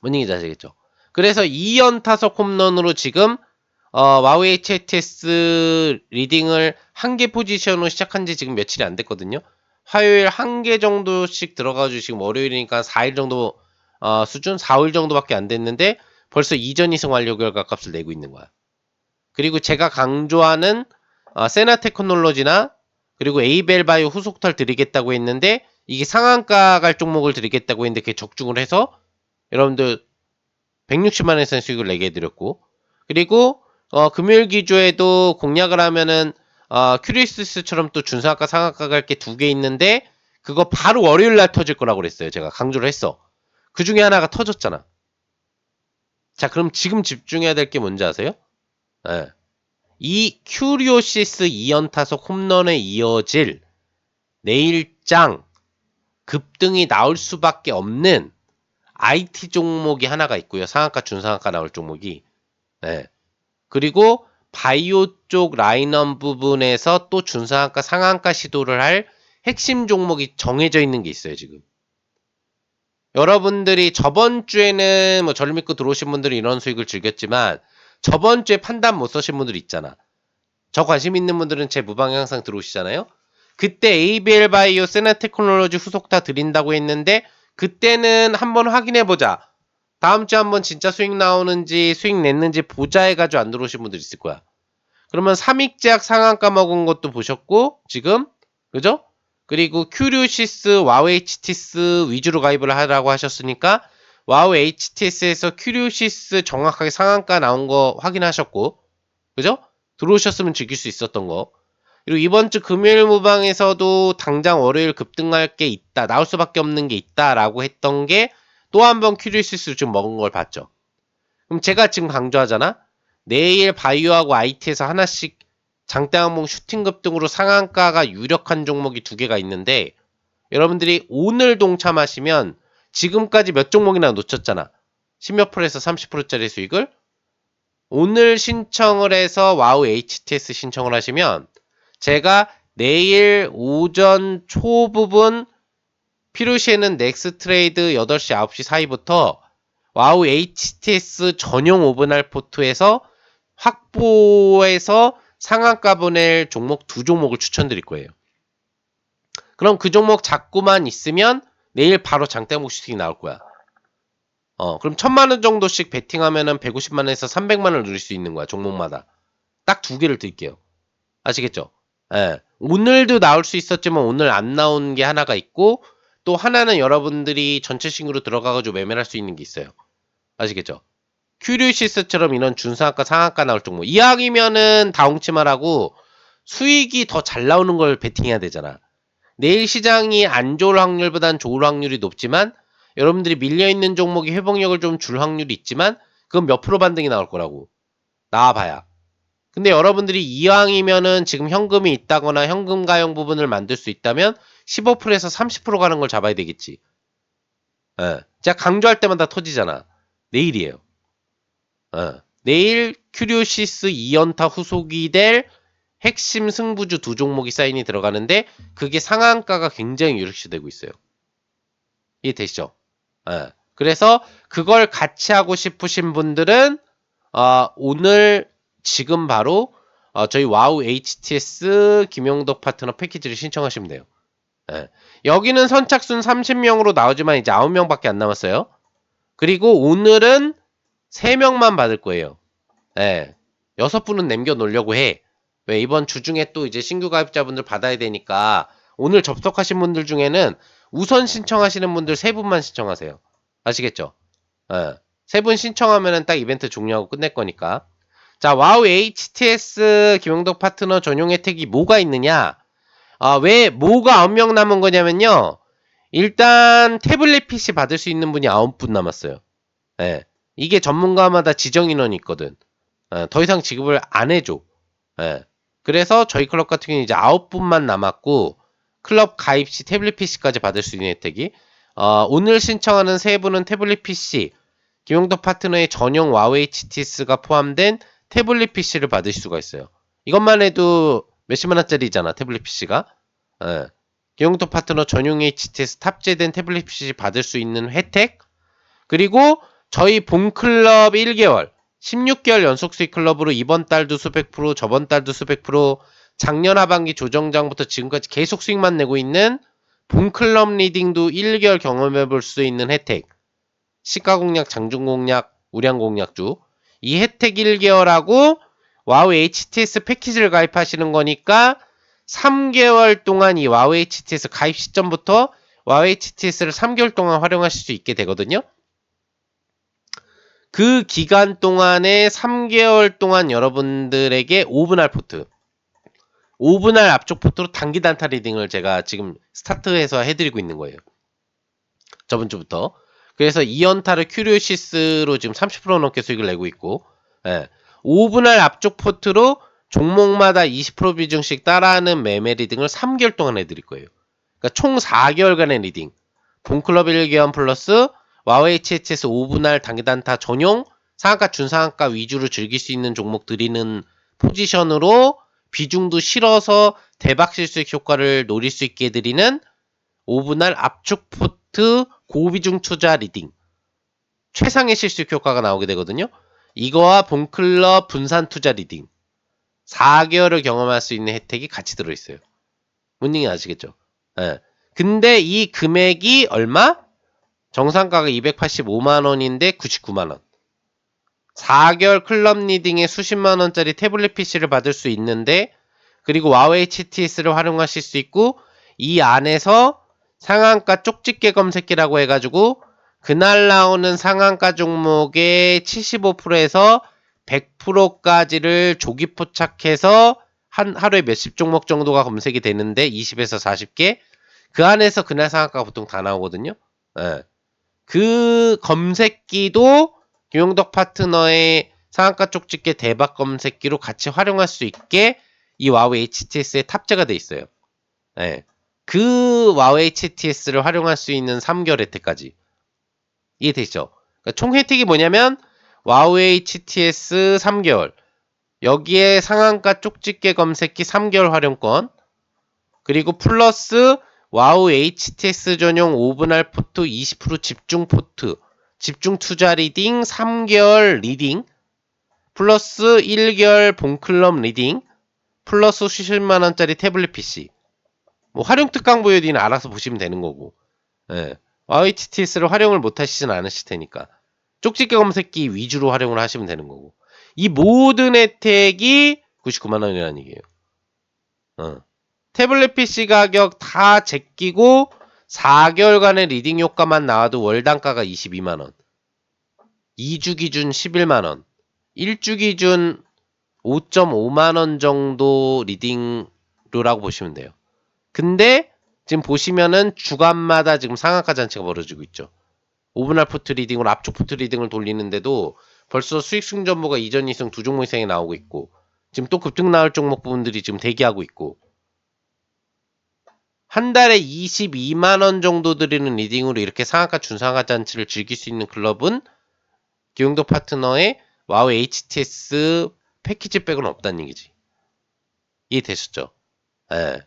뭔 얘기인지 아시겠죠? 그래서 2연 타석 홈런으로 지금 와우 HTS 리딩을 한 개 포지션으로 시작한 지 지금 며칠이 안 됐거든요. 화요일 한 개 정도씩 들어가지고 지금 월요일이니까 4일 정도 수준 4일 정도밖에 안 됐는데 벌써 이전 2승 완료 결과 값을 내고 있는 거야. 그리고 제가 강조하는 세나 테크놀로지나 그리고 에이벨 바이오 후속타를 드리겠다고 했는데 이게 상한가 갈 종목을 드리겠다고 했는데 그게 적중을 해서 여러분들 160만 원 이상 수익을 내게 해드렸고, 그리고 금요일 기조에도 공략을 하면은 큐리스처럼 또 준상한가 상한가 갈 게 두 개 있는데 그거 바로 월요일 날 터질 거라고 그랬어요. 제가 강조를 했어. 그 중에 하나가 터졌잖아. 자, 그럼 지금 집중해야 될 게 뭔지 아세요? 예. 이 큐리오시스 2연타석 홈런에 이어질 내일장 급등이 나올 수밖에 없는 IT 종목이 하나가 있고요. 상한가, 준상한가 나올 종목이. 예. 그리고 바이오 쪽 라인업 부분에서 또 준상한가, 상한가 시도를 할 핵심 종목이 정해져 있는 게 있어요, 지금. 여러분들이 저번 주에는 뭐 저를 믿고 들어오신 분들이 이런 수익을 즐겼지만 저번 주에 판단 못 쓰신 분들 있잖아. 저 관심 있는 분들은 제 무방에 항상 들어오시잖아요. 그때 ABL 바이오, 세나테크놀로지 후속 다 드린다고 했는데 그때는 한번 확인해보자. 다음 주에 한번 진짜 수익 나오는지 수익 냈는지 보자 해가지고 안 들어오신 분들 있을 거야. 그러면 삼익제약 상한가 먹은 것도 보셨고 지금 그죠? 그리고 큐리오시스, 와우 HTS 위주로 가입을 하라고 하셨으니까 와우 HTS에서 큐리오시스 정확하게 상한가 나온 거 확인하셨고 그죠? 들어오셨으면 즐길 수 있었던 거. 그리고 이번 주 금요일 무방에서도 당장 월요일 급등할 게 있다. 나올 수밖에 없는 게 있다라고 했던 게 또 한 번 큐리오시스 좀 먹은 걸 봤죠. 그럼 제가 지금 강조하잖아. 내일 바이오하고 IT에서 하나씩 장대 항목 슈팅 급등으로 상한가가 유력한 종목이 두 개가 있는데 여러분들이 오늘 동참하시면 지금까지 몇 종목이나 놓쳤잖아. 10몇 프로에서 30%짜리 수익을 오늘 신청을 해서 와우 HTS 신청을 하시면 제가 내일 오전 초 부분 필요시에는 넥스트레이드 8시 9시 사이부터 와우 HTS 전용 오브날 포트에서 확보해서 상한가 보낼 종목 두 종목을 추천드릴 거예요. 그럼 그 종목 잡고만 있으면 내일 바로 장대목 슈팅이 나올 거야. 그럼 1000만원 정도씩 베팅하면은 150만원에서 300만원을 누릴 수 있는 거야, 종목마다. 딱 두 개를 드릴게요. 아시겠죠? 예. 오늘도 나올 수 있었지만 오늘 안 나온 게 하나가 있고, 또 하나는 여러분들이 전체 신규로 들어가가지고 매매할 수 있는 게 있어요. 아시겠죠? 큐리오시스처럼 이런 준상한가, 상한가 나올 종목. 이왕이면은 다홍치마라고 수익이 더 잘 나오는 걸 베팅해야 되잖아. 내일 시장이 안 좋을 확률보단 좋을 확률이 높지만 여러분들이 밀려있는 종목이 회복력을 좀 줄 확률이 있지만 그건 몇 프로 반등이 나올 거라고. 나와봐야. 근데 여러분들이 이왕이면은 지금 현금이 있다거나 현금 가용 부분을 만들 수 있다면 15%에서 30% 가는 걸 잡아야 되겠지. 예. 제가 강조할 때마다 터지잖아. 내일이에요. 내일 큐리오시스 2연타 후속이 될 핵심 승부주 두 종목이 사인이 들어가는데 그게 상한가가 굉장히 유력시되고 있어요. 이해되시죠? 그래서 그걸 같이 하고 싶으신 분들은 오늘 지금 바로 저희 와우 HTS 김용덕 파트너 패키지를 신청하시면 돼요. 여기는 선착순 30명으로 나오지만 이제 9명밖에 안 남았어요. 그리고 오늘은 3명만 받을 거예요. 6분은 남겨놓으려고 해. 왜 이번 주 중에 또 이제 신규 가입자분들 받아야 되니까 오늘 접속하신 분들 중에는 우선 신청하시는 분들 3분만 신청하세요. 아시겠죠? 3분 신청하면은 딱 이벤트 종료하고 끝낼 거니까. 자, 와우 HTS 김용덕 파트너 전용 혜택이 뭐가 있느냐? 왜 뭐가 9명 남은 거냐면요. 일단 태블릿 PC 받을 수 있는 분이 9분 남았어요. 이게 전문가마다 지정 인원이 있거든. 더 이상 지급을 안 해줘. 그래서 저희 클럽 같은 경우는 이제 9분만 남았고 클럽 가입 시 태블릿 PC까지 받을 수 있는 혜택이 오늘 신청하는 3분은 태블릿 PC 김용덕 파트너의 전용 와우 HTS가 포함된 태블릿 PC를 받을 수가 있어요. 이것만 해도 몇십만 원짜리잖아 태블릿 PC가. 김용덕 파트너 전용 HTS 탑재된 태블릿 PC 받을 수 있는 혜택 그리고 저희 본클럽 1개월 16개월 연속 수익 클럽으로 이번 달도 수백 프로 저번 달도 수백 프로 작년 하반기 조정장부터 지금까지 계속 수익만 내고 있는 본클럽 리딩도 1개월 경험해 볼 수 있는 혜택 시가 공략, 장중 공략, 우량 공략주 이 혜택 1개월하고 와우 HTS 패키지를 가입하시는 거니까 3개월 동안 이 와우 HTS 가입 시점부터 와우 HTS를 3개월 동안 활용하실 수 있게 되거든요. 그 기간 동안에 3개월 동안 여러분들에게 5분할 포트, 5분할 앞쪽 포트로 단기 단타 리딩을 제가 지금 스타트해서 해드리고 있는 거예요. 저번 주부터. 그래서 2연타를 큐리오시스로 지금 30% 넘게 수익을 내고 있고, 예. 5분할 앞쪽 포트로 종목마다 20% 비중씩 따라하는 매매 리딩을 3개월 동안 해드릴 거예요. 그러니까 총 4개월간의 리딩. 본클럽 1개월 플러스 와우 HHS 5분할 단기 단타 전용 상한가 준상한가 위주로 즐길 수 있는 종목 드리는 포지션으로 비중도 실어서 대박 실수익 효과를 노릴 수 있게 해드리는 5분할 압축 포트 고비중 투자 리딩 최상의 실수익 효과가 나오게 되거든요. 이거와 본클럽 분산 투자 리딩 4개월을 경험할 수 있는 혜택이 같이 들어있어요. 뭔 얘기 아시겠죠? 예. 근데 이 금액이 얼마? 정상가가 285만원인데 99만원. 4개월 클럽 리딩에 수십만원짜리 태블릿 PC를 받을 수 있는데, 그리고 와우 HTS를 활용하실 수 있고, 이 안에서 상한가 쪽집게 검색기라고 해가지고 그날 나오는 상한가 종목의 75%에서 100%까지를 조기 포착해서 한 하루에 몇십 종목 정도가 검색이 되는데 20에서 40개 그 안에서 그날 상한가가 보통 다 나오거든요. 예. 그 검색기도 김용덕 파트너의 상한가 쪽집게 대박 검색기로 같이 활용할 수 있게 이 와우 HTS에 탑재가 돼 있어요. 예. 그 와우 HTS를 활용할 수 있는 3개월 혜택까지 이해되시죠? 그러니까 총 혜택이 뭐냐면 와우 HTS 3개월 여기에 상한가 쪽집게 검색기 3개월 활용권 그리고 플러스 와우 HTS 전용 5분할 포트 20% 집중 포트 집중 투자 리딩 3개월 리딩 플러스 1개월 본클럽 리딩 플러스 수십만원짜리 태블릿 PC 뭐 활용 특강 보여드리는 알아서 보시면 되는 거고 예. 와우 HTS를 활용을 못 하시진 않으실 테니까 쪽집게 검색기 위주로 활용을 하시면 되는 거고 이 모든 혜택이 99만원이라는 얘기예요. 태블릿 PC 가격 다 제끼고 4개월간의 리딩 효과만 나와도 월 단가가 22만원 2주 기준 11만원 1주 기준 5.5만원 정도 리딩료라고 보시면 돼요. 근데 지금 보시면은 주간마다 지금 상한가 잔치가 벌어지고 있죠. 5분할 포트 리딩으로 앞쪽 포트 리딩을 돌리는데도 벌써 수익 승전보가 이전 이승 두 종목 이상이 나오고 있고 지금 또 급등 나올 종목 부분들이 지금 대기하고 있고 한 달에 22만원 정도 드리는 리딩으로 이렇게 상한가 준상한가 잔치를 즐길 수 있는 클럽은 기용도 파트너의 와우 HTS 패키지 백은 없다는 얘기지. 이해되셨죠? 예.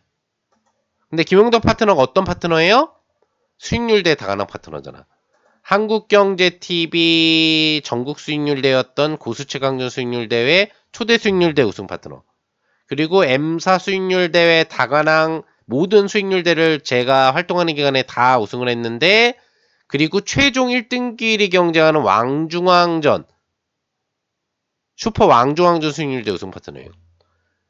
근데 김용덕 파트너가 어떤 파트너예요? 수익률 대 다가능 파트너잖아. 한국경제TV 전국 수익률 대회였던 고수최강전 수익률 대회 초대 수익률 대 우승 파트너. 그리고 M사 수익률 대회 다가능 모든 수익률 대를 제가 활동하는 기간에 다 우승을 했는데 그리고 최종 1등끼리 경쟁하는 왕중왕전 슈퍼 왕중왕전 수익률 대 우승 파트너예요.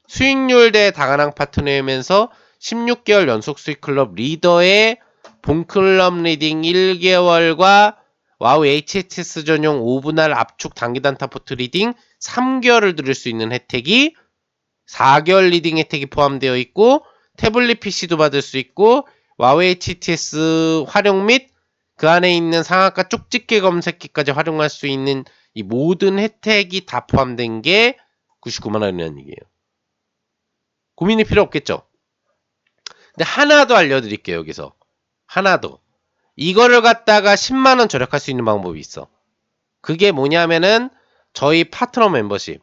수익률 대 다가능 파트너이면서 16개월 연속 수익 클럽 리더의 본클럽 리딩 1개월과 와우 HTS 전용 5분할 압축 단기 단타 포트 리딩 3개월을 들을 수 있는 혜택이 4개월 리딩 혜택이 포함되어 있고 태블릿 PC도 받을 수 있고 와우 HTS 활용 및 그 안에 있는 상한가 쪽집게 검색기까지 활용할 수 있는 이 모든 혜택이 다 포함된 게 99만원이라는 얘기예요. 고민이 필요 없겠죠? 근데 하나 더 알려드릴게요. 여기서 하나 더 이거를 갖다가 10만원 절약할 수 있는 방법이 있어. 그게 뭐냐면은 저희 파트너 멤버십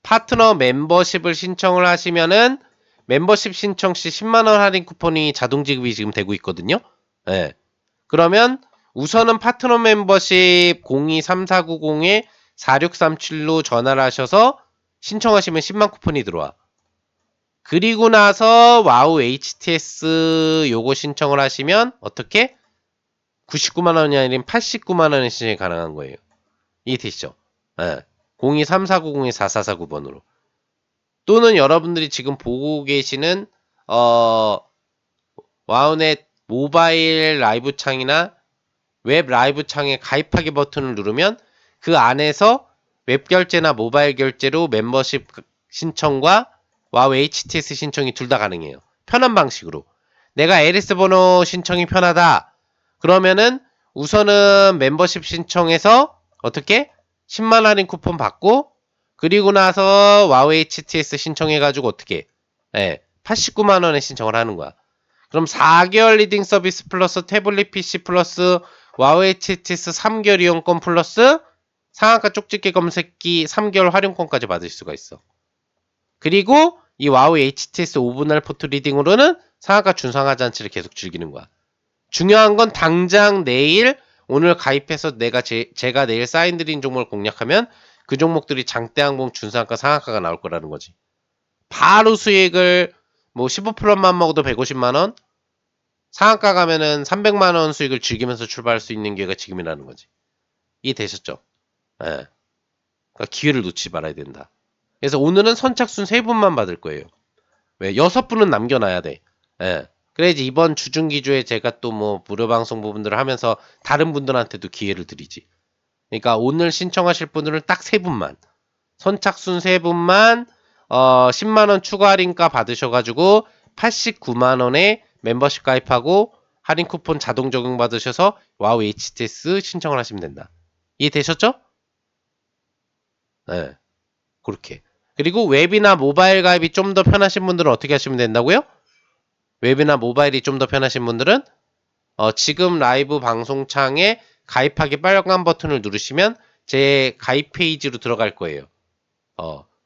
파트너 멤버십을 신청을 하시면은 멤버십 신청 시 10만원 할인 쿠폰이 자동 지급이 지금 되고 있거든요. 그러면 우선은 파트너 멤버십 023490-4637로 전화를 하셔서 신청하시면 10만 쿠폰이 들어와. 그리고 나서 와우 HTS 요거 신청을 하시면 어떻게? 99만원이 아닌 89만원의 신청이 가능한 거예요. 이해되시죠? 023490-4449번으로. 또는 여러분들이 지금 보고 계시는 와우넷 모바일 라이브 창이나 웹 라이브 창에 가입하기 버튼을 누르면 그 안에서 웹 결제나 모바일 결제로 멤버십 신청과 와우 HTS 신청이 둘 다 가능해요. 편한 방식으로. 내가 LS 번호 신청이 편하다. 그러면은 우선은 멤버십 신청해서 어떻게? 10만 할인 쿠폰 받고 그리고 나서 와우 HTS 신청해가지고 어떻게? 예, 89만 원에 신청을 하는 거야. 그럼 4개월 리딩 서비스 플러스 태블릿 PC 플러스 와우 HTS 3개월 이용권 플러스 상한가 쪽집게 검색기 3개월 활용권까지 받을 수가 있어. 그리고 이 와우 HTS 5분할 포트 리딩으로는 상한가 준상화 잔치를 계속 즐기는 거야. 중요한 건 당장 내일 오늘 가입해서 제가 내일 사인드린 종목을 공략하면 그 종목들이 장대항공 준상가 상한가가 나올 거라는 거지. 바로 수익을 뭐 15%만 먹어도 150만원, 상한가 가면은 300만원 수익을 즐기면서 출발할 수 있는 기회가 지금이라는 거지. 이해되셨죠? 예. 그러니까 기회를 놓치지 말아야 된다. 그래서 오늘은 선착순 3분만 받을 거예요. 왜? 6분은 남겨놔야 돼. 예. 그래야지 이번 주중기조에 제가 또 뭐 무료 방송 부분들을 하면서 다른 분들한테도 기회를 드리지. 그러니까 오늘 신청하실 분들은 딱 3분만. 선착순 3분만 10만원 추가 할인가 받으셔가지고 89만원에 멤버십 가입하고 할인 쿠폰 자동 적용 받으셔서 와우 HTS 신청을 하시면 된다. 이해되셨죠? 네. 그렇게. 그리고 웹이나 모바일 가입이 좀 더 편하신 분들은 어떻게 하시면 된다고요? 웹이나 모바일이 좀 더 편하신 분들은 지금 라이브 방송창에 가입하기 빨간 버튼을 누르시면 제 가입 페이지로 들어갈 거예요.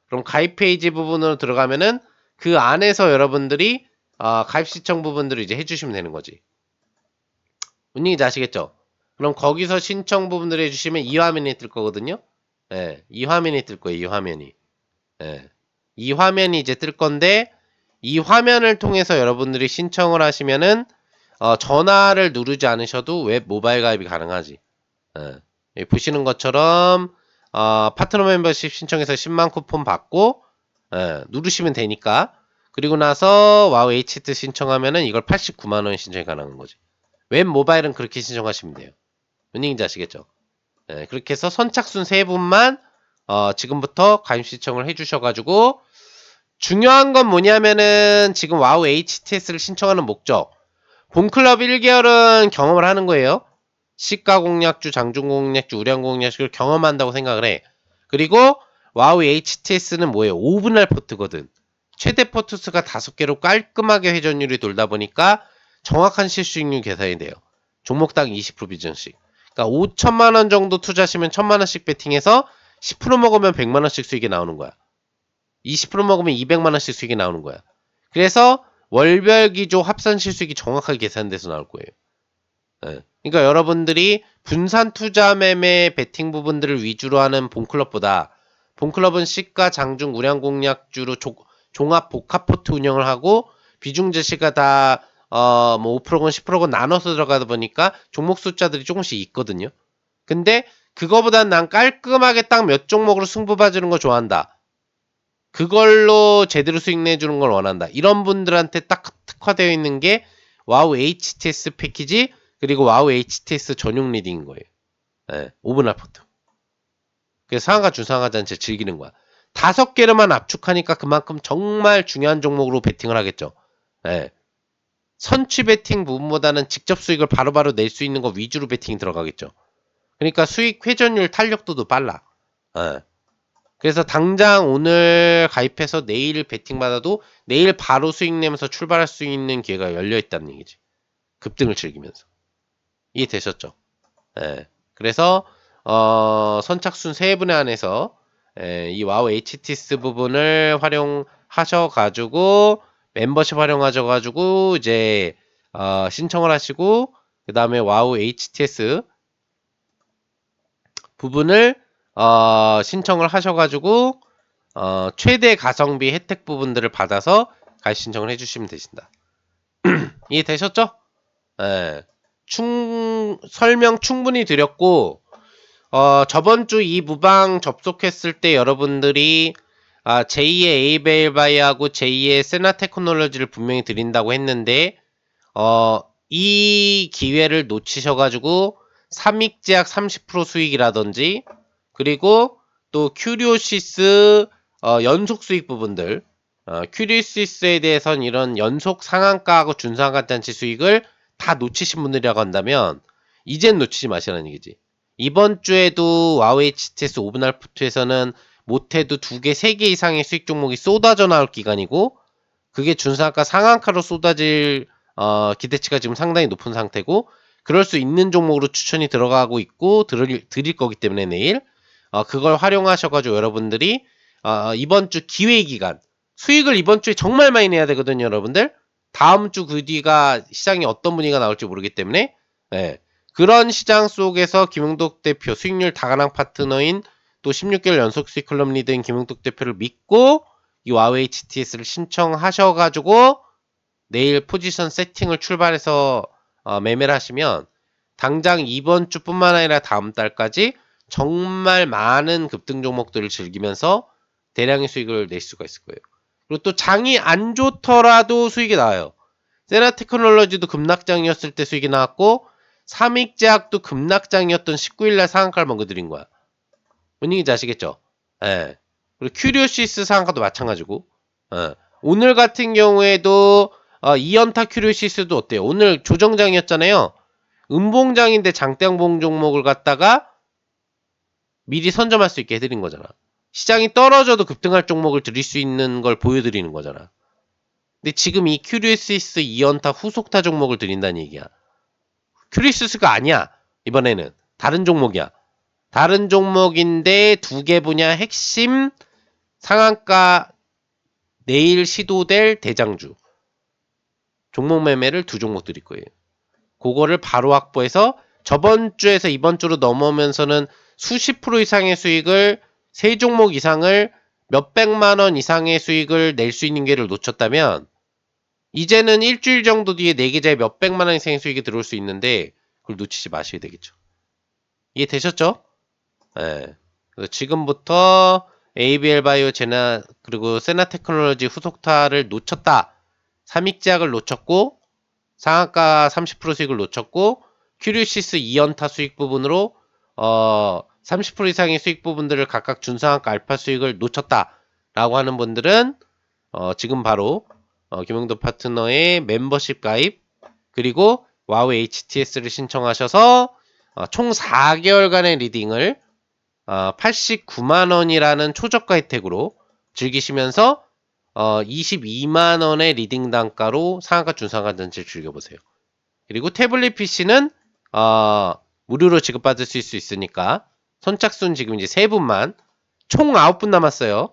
그럼 가입 페이지 부분으로 들어가면은 그 안에서 여러분들이 가입 신청 부분들을 이제 해주시면 되는 거지. 운영이지 아시겠죠? 그럼 거기서 신청 부분들을 해주시면 이 화면이 뜰 거거든요. 예, 이 화면이 뜰 거예요. 이 화면이. 예, 이 화면이 이제 뜰 건데 이 화면을 통해서 여러분들이 신청을 하시면은 전화를 누르지 않으셔도 웹 모바일 가입이 가능하지. 예, 여기 보시는 것처럼 파트너 멤버십 신청해서 10만 쿠폰 받고 누르시면 되니까 그리고 나서 와우 HT 신청하면은 이걸 89만 원 신청이 가능한 거지. 웹 모바일은 그렇게 신청하시면 돼요. 은행인지 아시겠죠? 그렇게 해서 선착순 3분만 지금부터 가입 신청을 해주셔가지고 중요한 건 뭐냐면은 지금 와우 HTS를 신청하는 목적 본클럽 1개월은 경험을 하는 거예요. 시가 공략주, 장중 공략주, 우량 공략주를 경험한다고 생각을 해. 그리고 와우 HTS는 뭐예요? 5분할 포트거든. 최대 포트 수가 5개로 깔끔하게 회전율이 돌다 보니까 정확한 실수익률 계산이 돼요. 종목당 20% 비전씩. 그러니까 5천만 원 정도 투자하시면 1천만 원씩 베팅해서 10% 먹으면 100만 원씩 수익이 나오는 거야. 20% 먹으면 200만 원씩 수익이 나오는 거야. 그래서 월별 기조 합산 실수익이 정확하게 계산돼서 나올 거예요. 그러니까 여러분들이 분산 투자 매매 베팅 부분들을 위주로 하는 본클럽보다 본클럽은 시가 장중 우량 공략주로 종합 복합 포트 운영을 하고 비중 제시가 다 뭐 5%건 10%건 나눠서 들어가다 보니까 종목 숫자들이 조금씩 있거든요. 근데 그거보단 난 깔끔하게 딱 몇 종목으로 승부 봐주는 거 좋아한다. 그걸로 제대로 수익 내주는 걸 원한다. 이런 분들한테 딱 특화되어 있는 게 와우 HTS 패키지 그리고 와우 HTS 전용 리딩인 거예요. 5분 아포트. 그래서 상한가 준상한가 잔치 즐기는 거야. 5개로만 압축하니까 그만큼 정말 중요한 종목으로 베팅을 하겠죠. 선취 베팅 부분보다는 직접 수익을 바로바로 낼 수 있는 거 위주로 베팅이 들어가겠죠. 그러니까 수익 회전율 탄력도도 빨라. 그래서 당장 오늘 가입해서 내일 베팅 받아도 내일 바로 수익 내면서 출발할 수 있는 기회가 열려 있다는 얘기지. 급등을 즐기면서. 이해되셨죠? 그래서 선착순 3분에 한해서 이 와우 HTS 부분을 활용하셔가지고 멤버십 활용하셔가지고 이제 신청을 하시고 그 다음에 와우 HTS 부분을 신청을 하셔가지고 최대 가성비 혜택 부분들을 받아서 가입 신청을 해주시면 되신다. 이해되셨죠? 설명 충분히 드렸고 저번 주 이 무방 접속했을 때 여러분들이 제2의 에이벨바이하고 제2의 세나테크놀로지를 분명히 드린다고 했는데 이 기회를 놓치셔가지고 삼익제약 30% 수익이라든지 그리고 또 큐리오시스 연속 수익 부분들 큐리오시스에 대해선 이런 연속 상한가하고 준상한가 잔치 수익을 다 놓치신 분들이라고 한다면 이젠 놓치지 마시라는 얘기지. 이번 주에도 와우 HTS 5분 알프트에서는 못해도 2개, 3개 이상의 수익 종목이 쏟아져 나올 기간이고 그게 준상한가 상한가로 쏟아질 기대치가 지금 상당히 높은 상태고 그럴 수 있는 종목으로 추천이 들어가고 있고 드릴 거기 때문에 내일 그걸 활용하셔가지고 여러분들이 이번 주 기회 기간 수익을 이번 주에 정말 많이 내야 되거든요, 여러분들. 다음 주 그 뒤가 시장이 어떤 분위기가 나올지 모르기 때문에 예, 그런 시장 속에서 김용덕 대표 수익률 다가랑 파트너인 또 16개월 연속 수익 클럽 리더인 김용덕 대표를 믿고 이 와우 HTS를 신청하셔가지고 내일 포지션 세팅을 출발해서 매매를 하시면 당장 이번 주뿐만 아니라 다음 달까지 정말 많은 급등 종목들을 즐기면서 대량의 수익을 낼 수가 있을 거예요. 그리고 또 장이 안 좋더라도 수익이 나와요. 세나테크놀로지도 급락장이었을 때 수익이 나왔고 삼익제약도 급락장이었던 19일날 상한가를 먹어드린 거야. 뭔 얘기인지 아시겠죠? 예. 그리고 큐리오시스 상한가도 마찬가지고 예. 오늘 같은 경우에도 이연타 큐리오시스도 어때요? 오늘 조정장이었잖아요. 음봉장인데 장대양봉 종목을 갖다가 미리 선점할 수 있게 해드린 거잖아. 시장이 떨어져도 급등할 종목을 드릴 수 있는 걸 보여드리는 거잖아. 근데 지금 이 큐리오시스 이연타 후속타 종목을 드린다는 얘기야. 큐리오시스가 아니야. 이번에는 다른 종목이야. 다른 종목인데 2개 분야 핵심 상한가 내일 시도될 대장주 종목 매매를 2종목 드릴 거예요. 그거를 바로 확보해서 저번 주에서 이번 주로 넘어오면서는 수십 프로 이상의 수익을 3종목 이상을 몇백만 원 이상의 수익을 낼 수 있는 기회를 놓쳤다면 이제는 일주일 정도 뒤에 4계좌에 몇백만 원 이상의 수익이 들어올 수 있는데 그걸 놓치지 마셔야 되겠죠. 이해되셨죠? 네. 지금부터 ABL 바이오 제나 그리고 세나테크놀로지 후속타를 놓쳤다. 삼익제약을 놓쳤고 상한가 30% 수익을 놓쳤고 큐리오시스 2연타 수익 부분으로 30% 이상의 수익 부분들을 각각 준상한가 알파 수익을 놓쳤다라고 하는 분들은 지금 바로 김용도 파트너의 멤버십 가입 그리고 와우 HTS를 신청하셔서 총 4개월간의 리딩을 89만원이라는 초저가 혜택으로 즐기시면서 22만원의 리딩 단가로 상한가 준상한가 잔치를 즐겨보세요. 그리고 태블릿 PC는 무료로 지급받을 수 있으니까 선착순 지금 이제 3분만 총 9분 남았어요.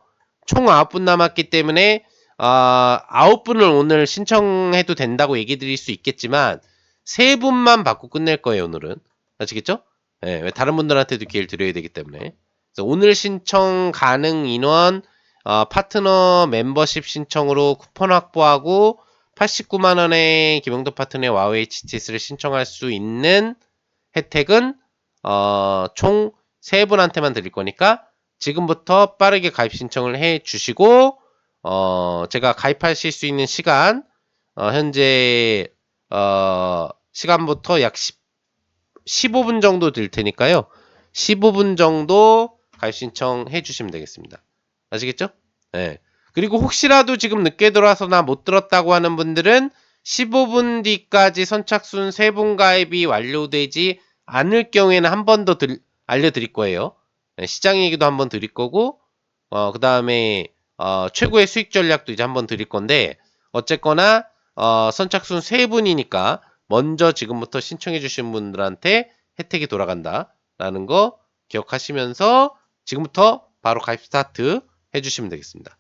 총 9분 남았기 때문에 9분을 오늘 신청해도 된다고 얘기 드릴 수 있겠지만 3분만 받고 끝낼 거예요, 오늘은. 아시겠죠? 네, 왜 다른 분들한테도 기회를 드려야 되기 때문에. 그래서 오늘 신청 가능 인원 파트너 멤버십 신청으로 쿠폰 확보하고 89만원의 김용도 파트너의 와우 HTS를 신청할 수 있는 혜택은 총 3분한테만 드릴 거니까 지금부터 빠르게 가입 신청을 해 주시고 제가 가입하실 수 있는 시간 현재 시간부터 약 15분 정도 될 테니까요. 15분 정도 가입 신청해 주시면 되겠습니다. 아시겠죠? 네. 그리고 혹시라도 지금 늦게 들어와서 나 못 들었다고 하는 분들은 15분 뒤까지 선착순 3분 가입이 완료되지 않을 경우에는 한 번 더 알려드릴 거예요. 네, 시장 얘기도 한번 드릴 거고 그 다음에 최고의 수익 전략도 이제 한번 드릴 건데 어쨌거나 선착순 3분이니까 먼저 지금부터 신청해 주신 분들한테 혜택이 돌아간다 라는 거 기억하시면서 지금부터 바로 가입 스타트 해주시면 되겠습니다.